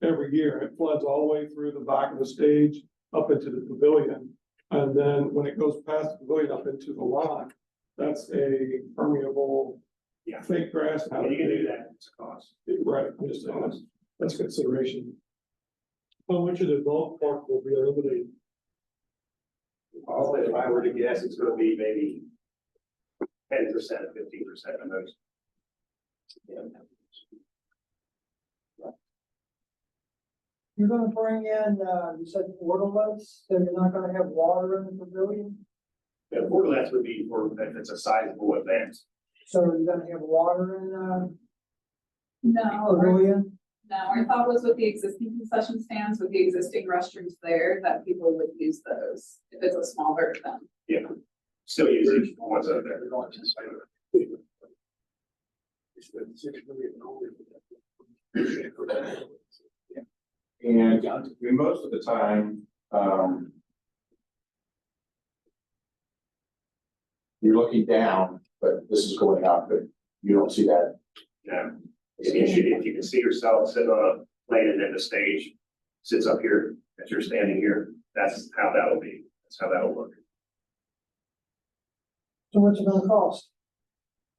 every year. It floods all the way through the back of the stage up into the pavilion. And then when it goes past the pavilion up into the lawn, that's a permeable Yeah. fake grass. you can do that, it's a cost. Right, I'm just saying, that's consideration. How much of the golf park will be eliminated? Also, if I were to guess, it's gonna be maybe 10%, 15% of those. Yeah. You're gonna bring in, you said ornaments, so you're not gonna have water in the pavilion? Yeah, borderlands would be for, if it's a sizable event. So you're gonna have water in, No, pavilion? no, our thought was with the existing concession stands, with the existing restrooms there, that people would use those if it's a smaller event. Yeah. Still using ones that are there. And most of the time, you're looking down, but this is going up, but you don't see that. Yeah. If you can see yourself sitting on a plane and then the stage sits up here, as you're standing here, that's how that'll be. That's how that'll look. So what's it gonna cost?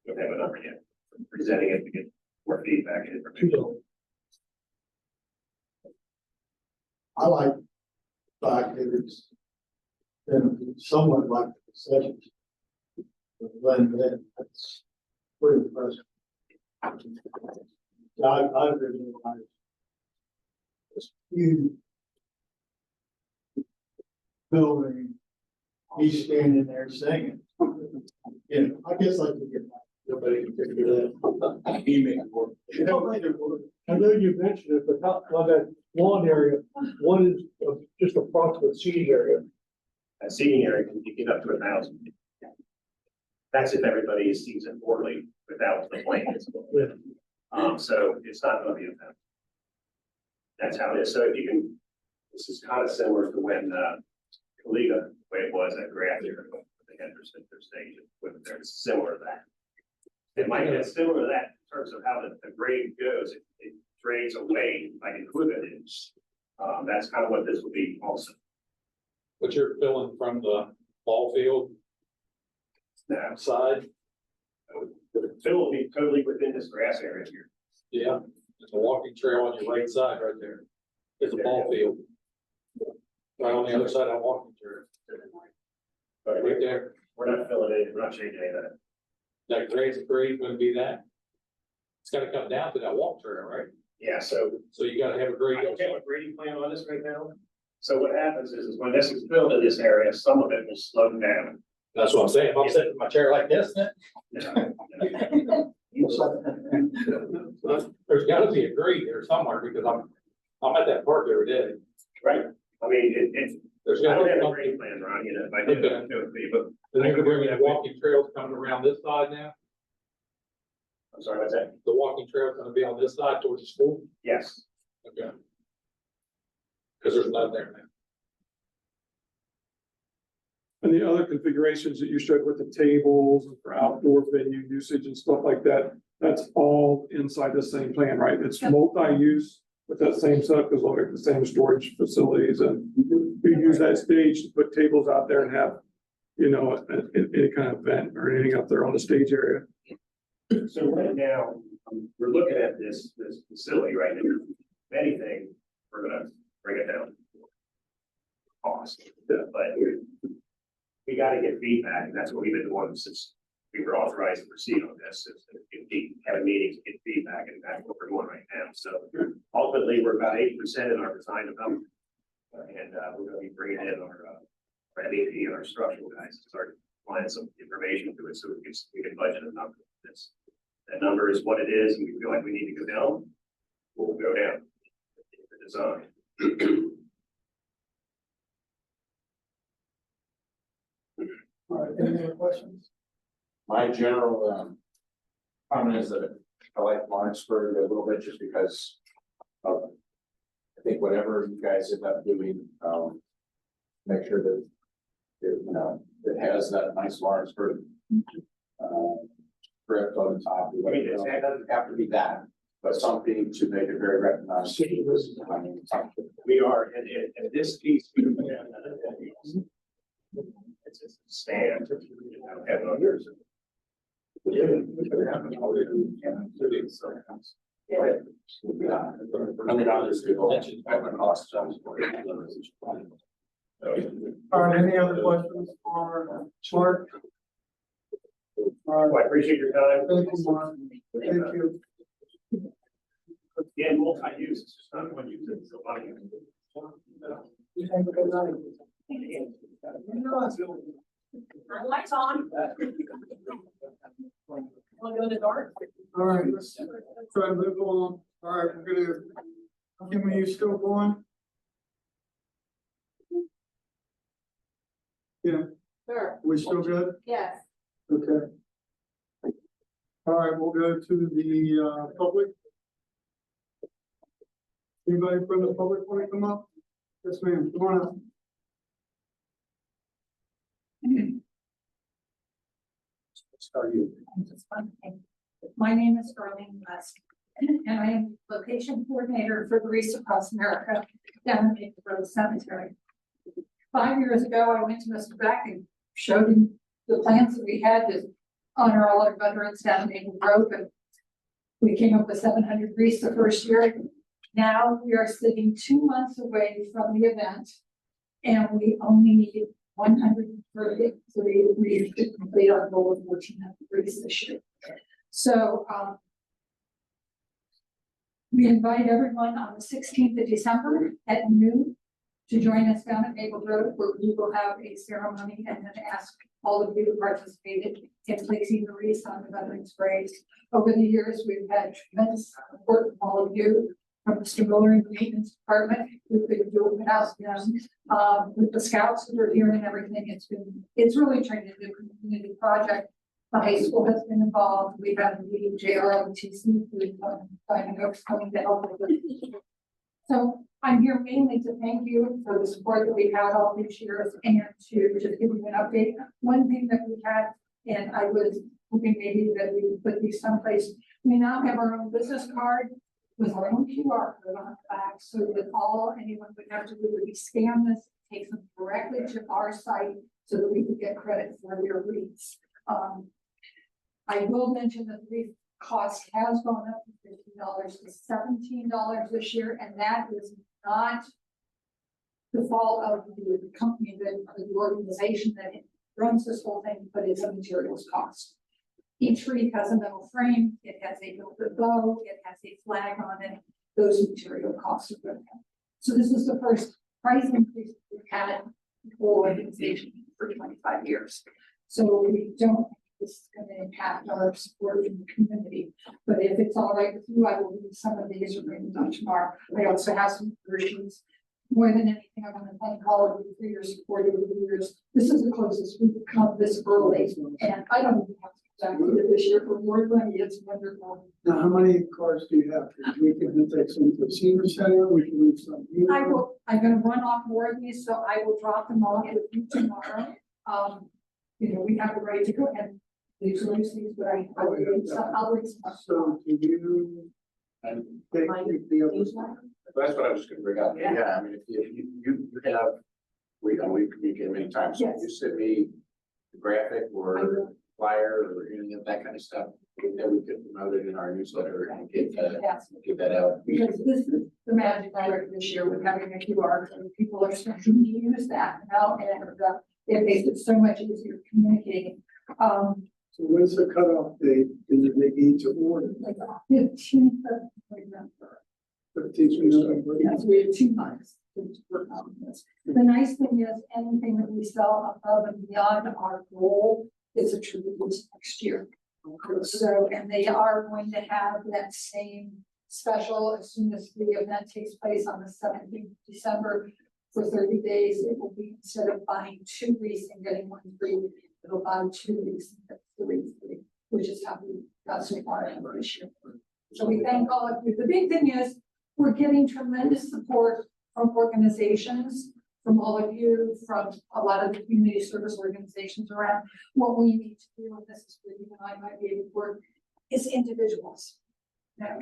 Don't have a number yet. Presenting it to get more feedback and information. I like spectators. And somewhat like the concessions. Blend in, that's pretty impressive. I really like. You. Building, he's standing there singing. You know, I guess I could get. Nobody can figure that. He may work. I know you mentioned it, but how, on that lawn area, what is just approximate seating area? A seating area can get up to 1,000. That's if everybody sees it poorly without the plans. So it's not gonna be a event. That's how it is. So if you can, this is kind of similar to when, Kaliga, the way it was at Graff here, they had their stage, with their similar to that. It might get similar to that in terms of how the grade goes. It drains away like a Kaliga is. That's kind of what this will be also. But you're filling from the ball field Now, side? the fill will be totally within this grass area here. Yeah, there's a walking trail on your right side right there. It's a ball field. Right on the other side of that walking trail. But Right there. we're not filling it, we're not changing any of that. That grade gonna be that? It's gotta come down to that walk trail, right? Yeah, so So you gotta have a I grade. don't have a grading plan on this right now. So what happens is when this is filled in this area, some of it will slow down. That's what I'm saying. If I'm sitting in my chair like this, then there's gotta be a grade there somewhere, because I'm at that park every day. Right, I mean, There's I don't gotta have be a something. grading plan, Ron, if I did, I would be, but Then you can bring in walking trails coming around this side now. I'm sorry, what's that? The walking trail's gonna be on this side towards the school. Yes, Okay. Cause there's none there now. And the other configurations that you showed with the tables and for outdoor venue usage and stuff like that, that's all inside the same plan, right? It's multi-use with that same setup, because we'll have the same storage facilities, and you use that stage to put tables out there and have any kind of event or anything up there on the stage area. So right now, we're looking at this facility right now. If anything, we're gonna bring it down. Cost, but we gotta get feedback, and that's what we've been doing since we were authorized to proceed on this, is to have meetings, get feedback, and that's what we're doing right now. So ultimately, we're about 80% in our design development. And we're gonna be bringing in our MEP and our structural guys to start applying some information to it, so we can budget a number for this. That number is what it is, and we feel like we need to go down, we'll go down. The design. All right, any other questions? My general, comment is that I like Lawrenceburg a little bit just because of, I think whatever you guys end up doing, make sure that it has that nice Lawrenceburg, script on the top. It doesn't have to be that, but something to make it very recognized. We are, and this piece. It's a stand. Have it on yours. All right, any other questions for Mark? I appreciate your time. Thank you, Mark. Thank you. Yeah, multi-use, it's just not one use, it's a lot of use. You have a good night. Lights on. Want to go in the dark? All right, let's try to move on. All right, we're gonna, Kim, are you still going? Yeah, Sure. we still good? Yes. Okay. All right, we'll go to the public. Anybody from the public want to come up? Yes, ma'am, come on up. Start you. My name is Darlene West, and I am location coordinator for the Reese Across America down at the Road Cemetery. 5 years ago, I went to Mr. Beck and showed him the plans that we had to honor all our veterans down Maple Grove, and we came up with 700 Reese the first year. Now we are sitting 2 months away from the event, and we only need 130 to be to complete our goal of 1,400 Reese this year. So we invite everyone on the 16th of December at noon to join us down at Maple Grove, where we will have a ceremony and then ask all of you who participated in placing the wreaths on the veterans' graves. Over the years, we've had tremendous support from all of you, from Mr. Miller in the maintenance department, who could do it without them, with the scouts who are here and everything. It's really turned into a community project. The high school has been involved. We've had the JROTC, who's finding folks coming to help with it. So I'm here mainly to thank you for the support that we've had all these years and to just give you an update. One thing that we had, and I was hoping maybe that we would put these someplace, we now have our own business card with our own QR code on the back, so that all anyone would have to do would be scan this, take them directly to our site so that we could get credit for their wreaths. I will mention that the wreath cost has gone up from $15 to $17 this year, and that is not the fault of the company that, or the organization that runs this whole thing, but it's a materials cost. Each wreath has a metal frame, it has a velvet bow, it has a flag on it. Those material costs are going to come. So this is the first price increase we've had for organization for 25 years. So we don't, this is going to impact our support in the community. But if it's all right with you, I will leave some of these or bring them down tomorrow. I also have some versions. More than anything, I want to thank all of you for your support over the years. This is the closest we've come this early, and I don't even have to come back to this year for more money. It's wonderful. Now, how many cars do you have? We can take some to the senior center, we can leave some here. I'm gonna run off more of these, so I will drop them off with you tomorrow. We have the right to go ahead and leave some of these, but I'll leave some. So do you? Take the others? That's what I was gonna bring up. Yeah, I mean, if you have, we communicate many times. So Yes. You send me graphic or flyer or any of that kind of stuff that we could promote it in our newsletter and get that out. Because this is the magic hour this year with having a QR code, people are starting to use that now, and it makes it so much easier communicating. So when's the cutoff date? Did you make each award? Like 15th of November. 15th of November? Yes, we have 2 months to work on this. The nice thing is anything that we sell above and beyond our goal is attributed to next year. So, and they are going to have that same special as soon as the event takes place on the 17th of December for 30 days. It will be, instead of buying 2 wreaths and getting 1 free, it'll buy 2 wreaths and get 3 free, which is how we got so far in this year. So we thank all of you. The big thing is we're getting tremendous support from organizations, from all of you, from a lot of the community service organizations around. What we need to do, and this is where you and I might be able to work, is individuals. Now,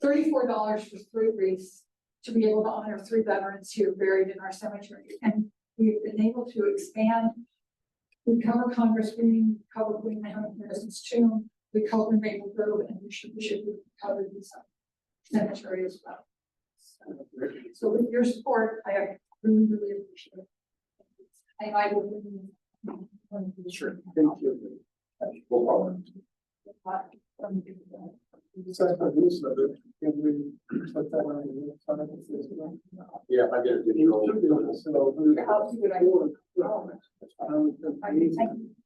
$34 for 3 wreaths to be able to honor 3 veterans who are buried in our cemetery. And we've been able to expand. We cover Congress Green, cover Queen Harrison's tomb, we cover Maple Grove, and we should cover this cemetery as well. So with your support, I really appreciate it. And I will. Sure. Thank you. Besides my newsletter, can we put that on the website? Yeah, if I get a video.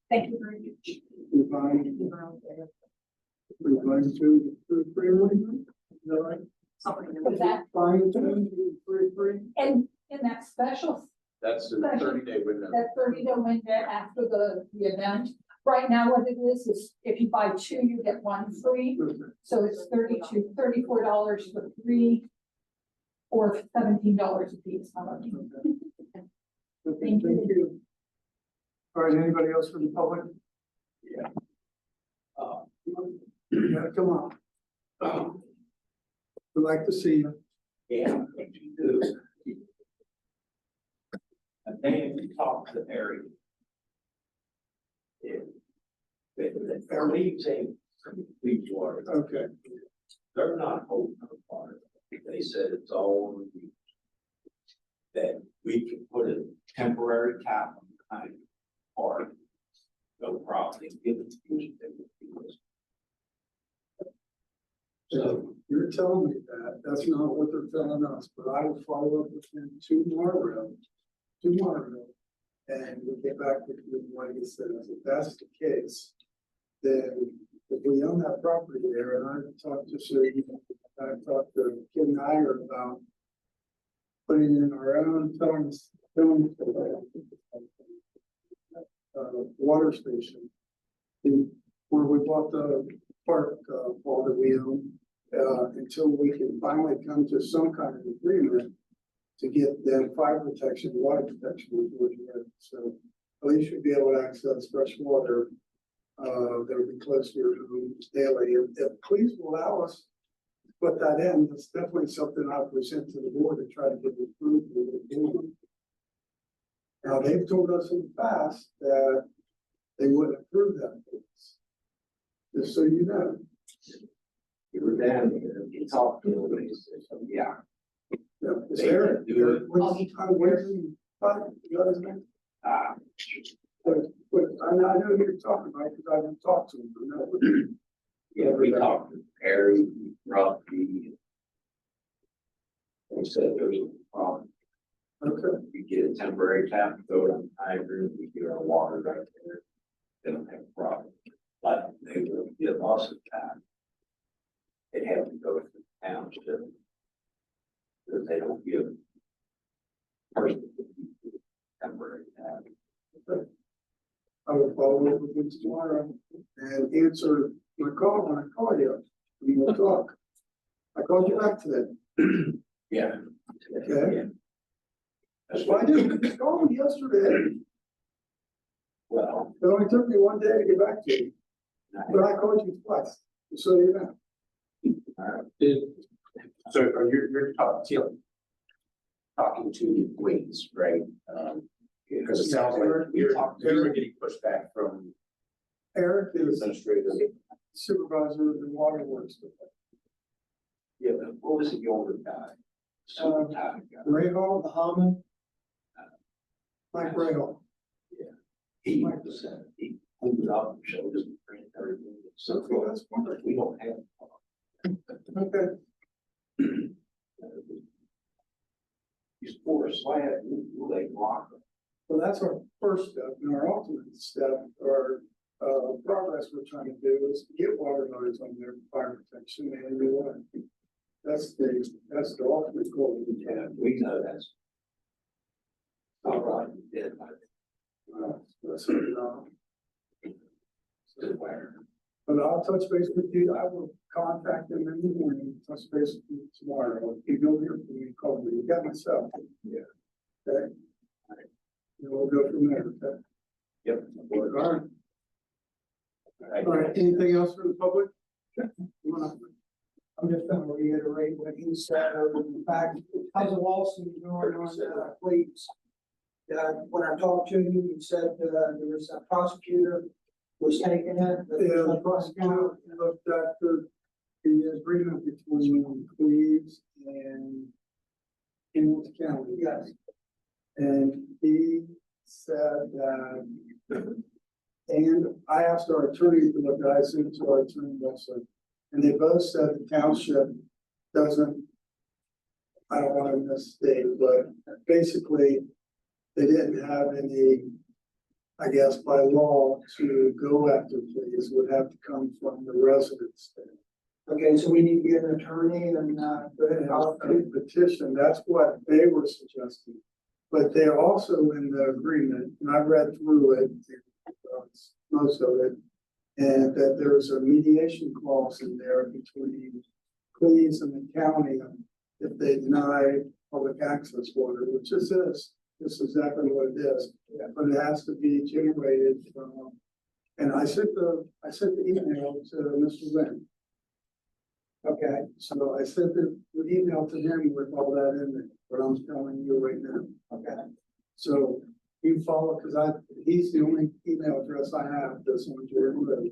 Thank you very much. We're going to the freeway, is that right? With that, Fine, free. and in that special, That's the 30-day window. that 30-day window after the event, right now what it is if you buy 2, you get 1 free. So it's $34 for 3 or $17 a piece. Thank you. All right, anybody else from the public? Yeah. You gotta come on. We'd like to see you. Yeah, if you do. And then we talk to Harry. Their leaves ain't complete water. Okay. They're not holding the water. They said it's all on the beach. That we can put a temporary cap on the kind of part. No problem. They give it to you. So you're telling me that, that's not what they're telling us, but I will follow up with them tomorrow. And we'll get back with what he says. If that's the case, then if we own that property there, and I've talked to Shady, I've talked to Kim Nyer about putting in our own water station in where we bought the park, all that we own, until we can finally come to some kind of agreement to get them fire protection, water protection. So at least you'll be able to access fresh water that'll be close to your home daily. If please allow us to put that in, that's definitely something I'll present to the board to try to get approved. Now, they've told us in the past that they wouldn't approve that. Just so you know. You were down here, you talked to them, yeah. Yeah, is there, but I know who you're talking about because I haven't talked to him. Yeah, we talked to Harry, Rocky. They said there was a problem. Okay. You get a temporary tap, throw it on the hydrant, we get our water right there. They don't have a problem. But they will get lost of time. They have to go to the township. Because they don't give person temporary tap. Okay. I will follow up with you tomorrow and answer my call when I call you. We will talk. I called you back today. Yeah. Okay. Yeah. That's why I didn't call me yesterday. Well. It only took me 1 day to get back to you. But I called you twice, so you know. So you're talking to Wings, right? Because it sounds like you're getting pushback from Eric is administrators. supervisor of the waterworks. Yeah, but what was the older guy? Super tired guy. Ray Hall, the Hammond. Mike Ray Hall. He was, he moved up and showed us print everything. So That's wonderful. we don't have. Okay, These four slab, you lay rock. well, that's our first step, and our ultimate step, or, progress we're trying to do is get water lines on their fire protection and new one. That's the ultimate goal. Yeah, we know that's. All right, we did, but That's, but I'll touch base with you. I will contact them in the morning, touch base with you tomorrow. If you don't hear from me, call me. You got myself. Yeah. Okay. And we'll go from there. Okay. Yep. All right. All right. Anything else for the public? I'm just gonna reiterate what he said over the fact, because of lawsuits going on, please. When I talked to you, you said, there was a prosecutor was taking it. Yeah, the prosecutor looked at the agreement between Cleves and Hamilton County. Yes. And he said that, and I asked our attorney to look at it, I sent it to our attorney also. And they both said the township doesn't, I don't want to misstate, but basically they didn't have any, I guess, by law to go after pleas would have to come from the residents. Okay, so we need to get an attorney and, I'll petition, that's what they were suggesting. But they're also in the agreement, and I read through it, most of it, and that there's a mediation clause in there between Cleves and the county if they deny public access water, which is this. This is exactly what it is, but it has to be generated from, and I sent the email to Mr. Lynn. Okay, so I sent the email to him with all that in it, what I'm telling you right now. Okay, so you follow, because he's the only email address I have that's on Jordan Road.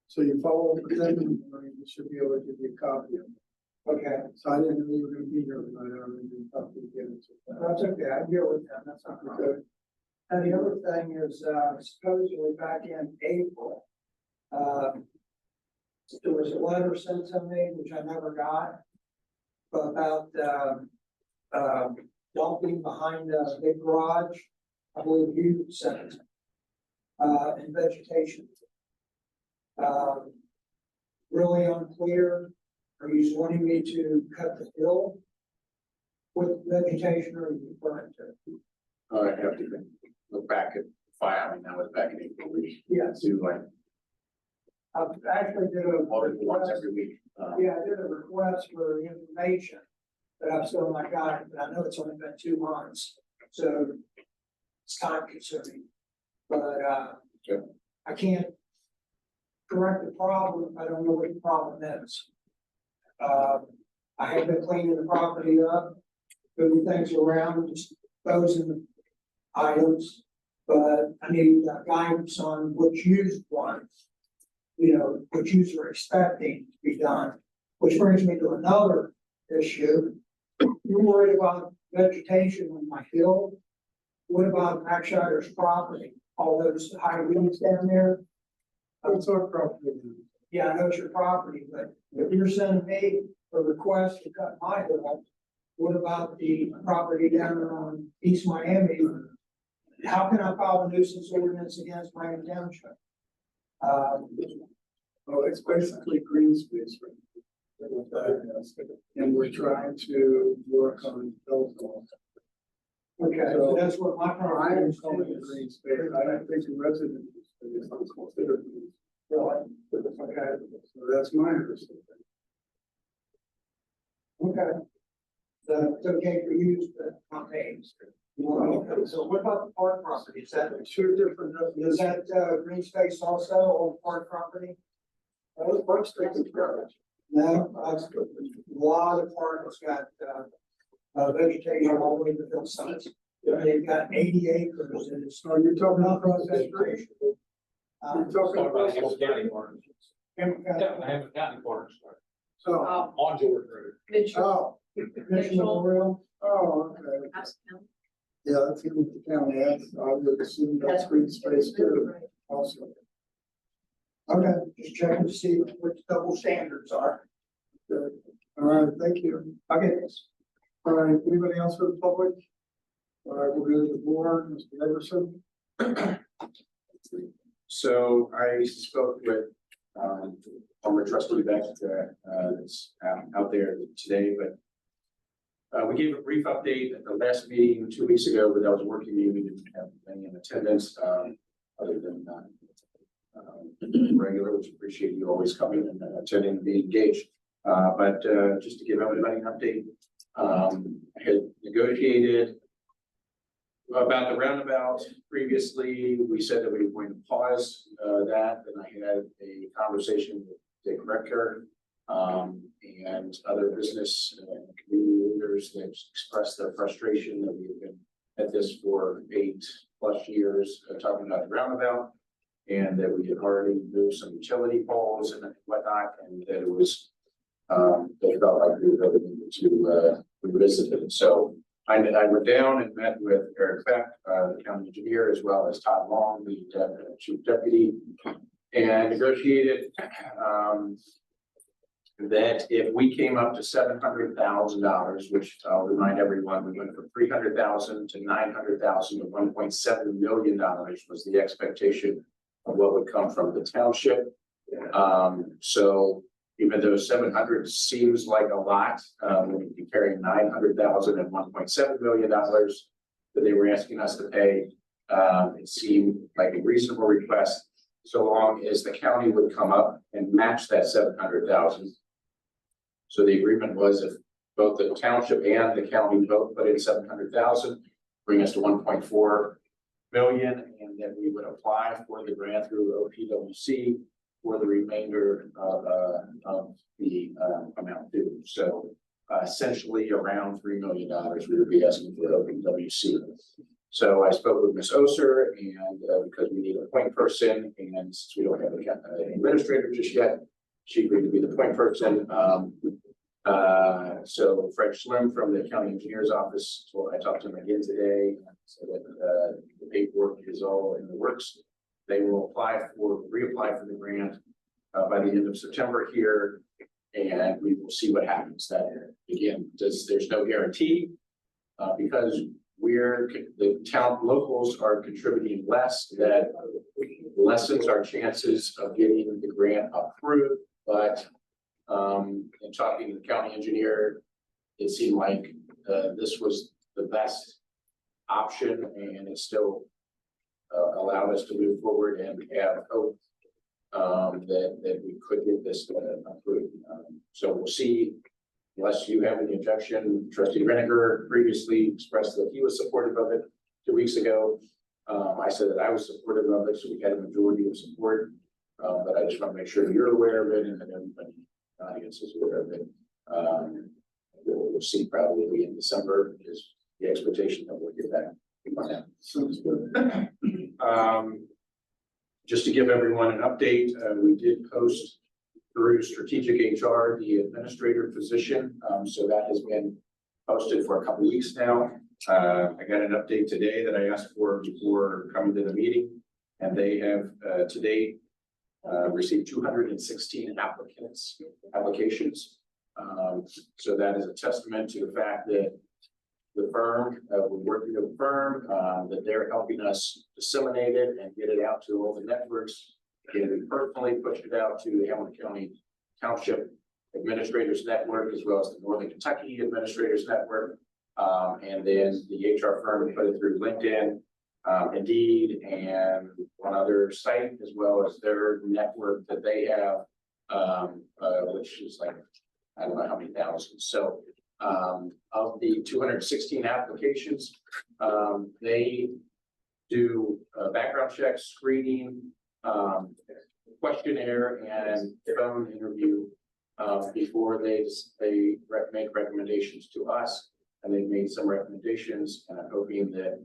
So you follow up with them, and you should be able to give you a copy of it. Okay, so I didn't know you were gonna be here tonight, I don't need a copy again. that's okay, I deal with that, that's not Okay. okay. And the other thing is, supposedly back in April, there was a letter sent to me, which I never got, about, dumping behind a big garage. I believe you sent it. And vegetation. Really unclear. Are you wanting me to cut the hill with vegetation, or are you referring to? I have to look back at the file, I mean, that was back in April, we Yes. do like I actually did a. audit once every week. Yeah, I did a request for information, but I've still not got it, but I know it's only been 2 months, so it's time consuming. But, Sure. I can't correct the problem if I don't know what the problem is. I have been cleaning the property up, moving things around, disposing items, but I need guidance on which used ones, which you are expecting to be done, which brings me to another issue. You're worried about vegetation on my hill. What about Max Scheider's property? All those high weeds down there? It's our property. Yeah, I know it's your property, but if you're sending me a request to cut my hill, what about the property down on East Miami? How can I file a nuisance ordinance against Miami Township? Well, it's basically green space. And we're trying to work on those goals. Okay, so that's what my I property am is calling calling it green space. I don't think the resident is considered. Okay, so that's my understanding. Okay. So it's okay for you, but not me. Okay, so what about the park property? Is that, Two different is definitions. that, green space also on park property? Those parks taken care of. No, a lot of park has got, vegetation all the way to the hillsides. They've got 80 acres and it's. So you're talking about Across process that street. You're talking about, County corners. Hampton County. Yeah, Hampton County corners, so, on George Road. Mitchell, oh, Commissioner Memorial, oh, okay. Yeah, that's in the county, I would assume that's green space too, also. Okay, just checking to see what the double standards are. Good. All right, thank you. Okay. All right, anybody else for the public? All right, we'll go to the board, Mr. Everson. So I spoke with, former trustee Beck, that's out there today, but we gave a brief update at the last meeting 2 weeks ago, but that was a working meeting. We didn't have many in attendance, other than regular, which appreciate you always coming and attending and being engaged. But just to give everybody an update, I had negotiated about the roundabout. Previously, we said that we were going to pause that, and I had a conversation with Dick Recker and other business and community leaders that expressed their frustration that we have been at this for 8+ years, talking about the roundabout, and that we had already moved some utility poles and whatnot, and that it was they felt like we really needed to revisit it. So I went down and met with Eric Beck, the county engineer, as well as Todd Long, the chief deputy, and negotiated that if we came up to $700,000, which I'll remind everyone, we went from 300,000 to 900,000 to $1.7 million was the expectation of what would come from the township. So even though 700 seems like a lot, when you compare 900,000 and $1.7 million that they were asking us to pay, it seemed like a reasonable request, so long as the county would come up and match that 700,000. So the agreement was if both the township and the county both put in 700,000, bring us to 1.4 million, and then we would apply for the grant through OPWC for the remainder of the amount due. So essentially around $3 million we would be asking for OPWC. So I spoke with Ms. Oser, and because we need a point person, and since we don't have an administrator just yet, she agreed to be the point person. So Fred Schlim from the county engineer's office, well, I talked to him again today, so that the paperwork is all in the works. They will reapply for the grant by the end of September here, and we will see what happens. That again, there's no guarantee because the town locals are contributing less, that lessens our chances of getting the grant approved. But in talking to the county engineer, it seemed like this was the best option, and it still allowed us to move forward and have hope that we could get this approved. So we'll see. Unless you have any objection, Trustee Renniger previously expressed that he was supportive of it 2 weeks ago. I said that I was supportive of it, so we had a majority of support. But I just want to make sure you're aware of it and that everybody in the audience is aware of it. We'll see probably in December is the expectation that we'll get back. Sounds good. Just to give everyone an update, we did post through Strategic HR the administrator position. So that has been posted for a couple of weeks now. I got an update today that I asked for before coming to the meeting, and they have to date received 216 applications. So that is a testament to the fact that the firm, we're working with the firm, that they're helping us disseminate it and get it out to all the networks. And we personally pushed it out to the Hamilton County Township Administrators Network, as well as the Northern Kentucky Administrators Network. And then the HR firm put it through LinkedIn, Indeed, and one other site, as well as their network that they have, which is like, I don't know how many thousands. So of the 216 applications, they do background checks, screening, questionnaire, and phone interview before they make recommendations to us. and they made some recommendations, and I'm hoping that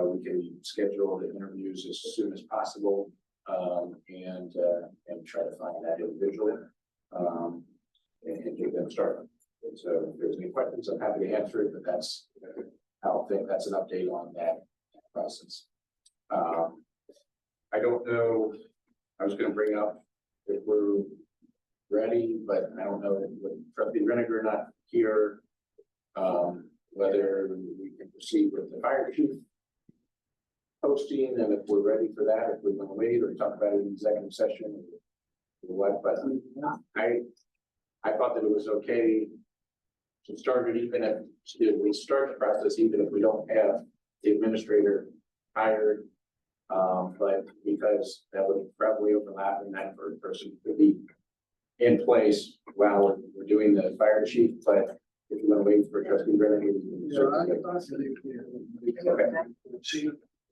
we can schedule the interviews as soon as possible, and try to find that individual, and get them started. And so if there's any questions, I'm happy to answer it, but that's, I'll think that's an update on that process. I don't know, I was gonna bring up if we're ready, but I don't know with Trustee Reniger not here, whether we can proceed with the fire chief posting, and if we're ready for that, if we're gonna wait or talk about it in executive session or what, but I thought that it was okay to start it, even if we start the process, even if we don't have the administrator hired. But because that would probably overlap, and that person could be in place while we're doing the fire chief, but if you want to wait for Trustee Brennan.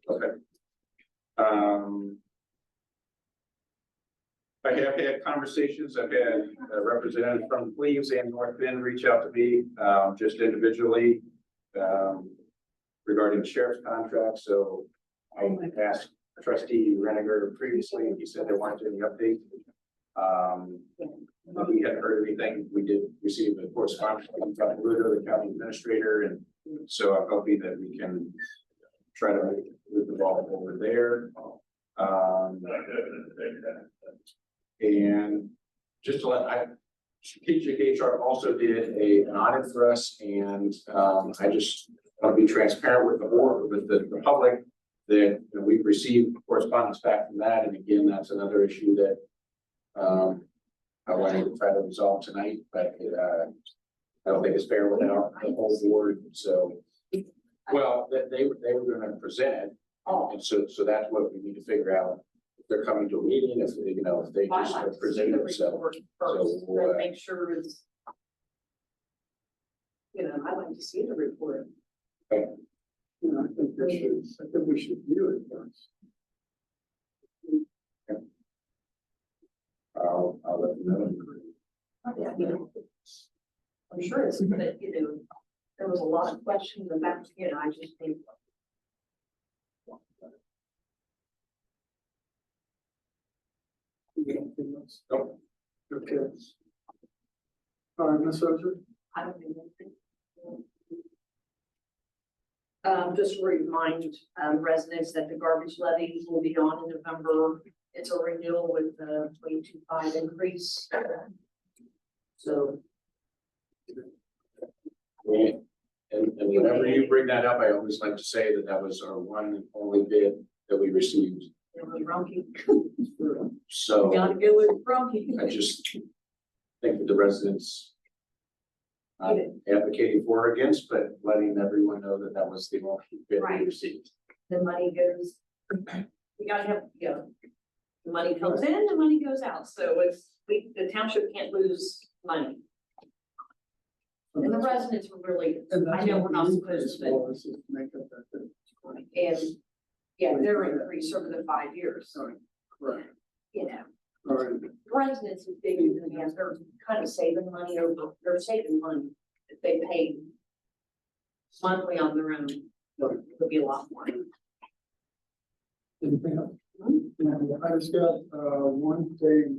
Okay. I have had conversations, I've had representatives from Cleves and North Bend reach out to me, just individually, regarding the sheriff's contract, so I asked Trustee Reniger previously, and he said there weren't any updates. We hadn't heard anything. We did receive a correspondence from the county administrator, and so I'm hoping that we can try to move the ball over there. And just to let strategic HR also did an audit for us, and I just want to be transparent with the board, with the public, that we've received correspondence back from that, and again, that's another issue that I wanted to try to resolve tonight, but I don't think it's fair without the whole board. So, well, they were going to present it, and so that's what we need to figure out. If they're coming to a meeting, if they just present themselves. So make sure it's. I like to see the report. Okay. I think we should view it first. I'll let you know. I'm sure it's, but there was a lot of questions about, I just think. Nope. Okay. All right, Ms. Oger? I don't think anything. Just to remind residents that the garbage levy will be on in November. It's a renewal with the 0.25 increase. So. And whenever you bring that up, I always like to say that was our one and only bid that we received. It was Rumpke. So Gotta go with Rumpke. I just think that the residents advocating for or against, but letting everyone know that was the only bid we received. The money goes, we gotta have, the money comes in, the money goes out. So the township can't lose money. And the residents were really, I know we're not supposed to, and their increase over the 5 years. Correct. All right. Residents is big, they're kind of saving money they're saving money if they pay monthly on their own. It'll be a lot more. Anything else? I just got one thing.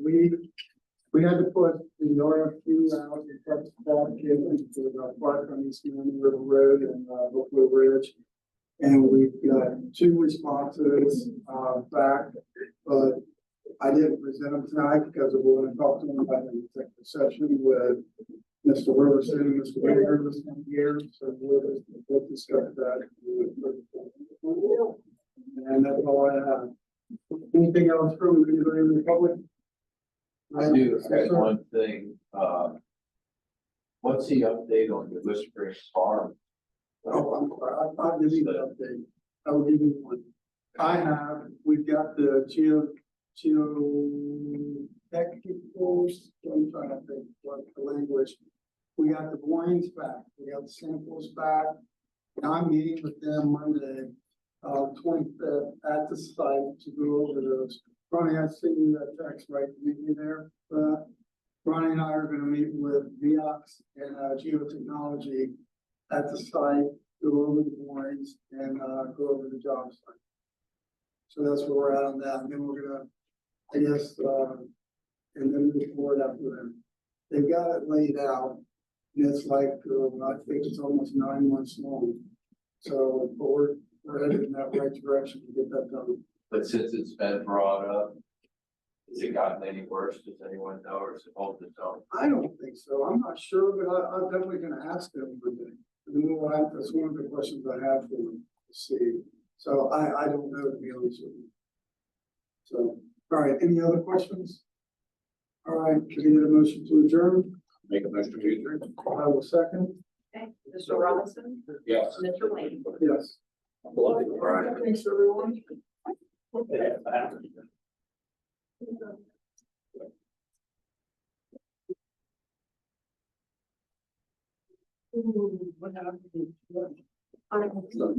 We had to put the RFQ out in Texas application to the park on East Miami River Road and Buffalo Ridge. And we've got 2 responses back, but I didn't present them tonight because we're going to talk to them about the executive session with Mr. Riverson and Mr. Reniger this year. So we'll discuss that. And that's all I have. Anything else from anybody in the public? I do have one thing, what's the update on the Whispering Farm? Oh, I'm sorry, I'll give you the update. I will give you one. We've got the technicals, I'm trying to think what the language. We got the borings back, we got the samples back, and I'm meeting with them Monday, 25th at the site to go over those. Ronnie, I sent you that text, right, to meet you there. Ronnie and I are gonna meet with Viox and Geotechnology at the site, go over the drawings and, go over the job site. So that's where we're at on that, and then we're gonna, I guess, and then move forward after that. They've got it laid out, and it's like, I think it's almost 9 months long. So, but we're headed in that right direction to get that done. But since it's been brought up, has it gotten any worse? Does anyone know, or is it holding its own? I don't think so. I'm not sure, but I'm definitely gonna ask them one day. That's one of the questions I have for them to see. So I don't know, to be honest with you. So, all right, any other questions? All right, can we get a motion to adjourn? Make a motion to adjourn. I will second. Okay, Mr. Robinson, Yes. Mr. Lane. Yes. All right. Thanks, everyone. What happened? I know.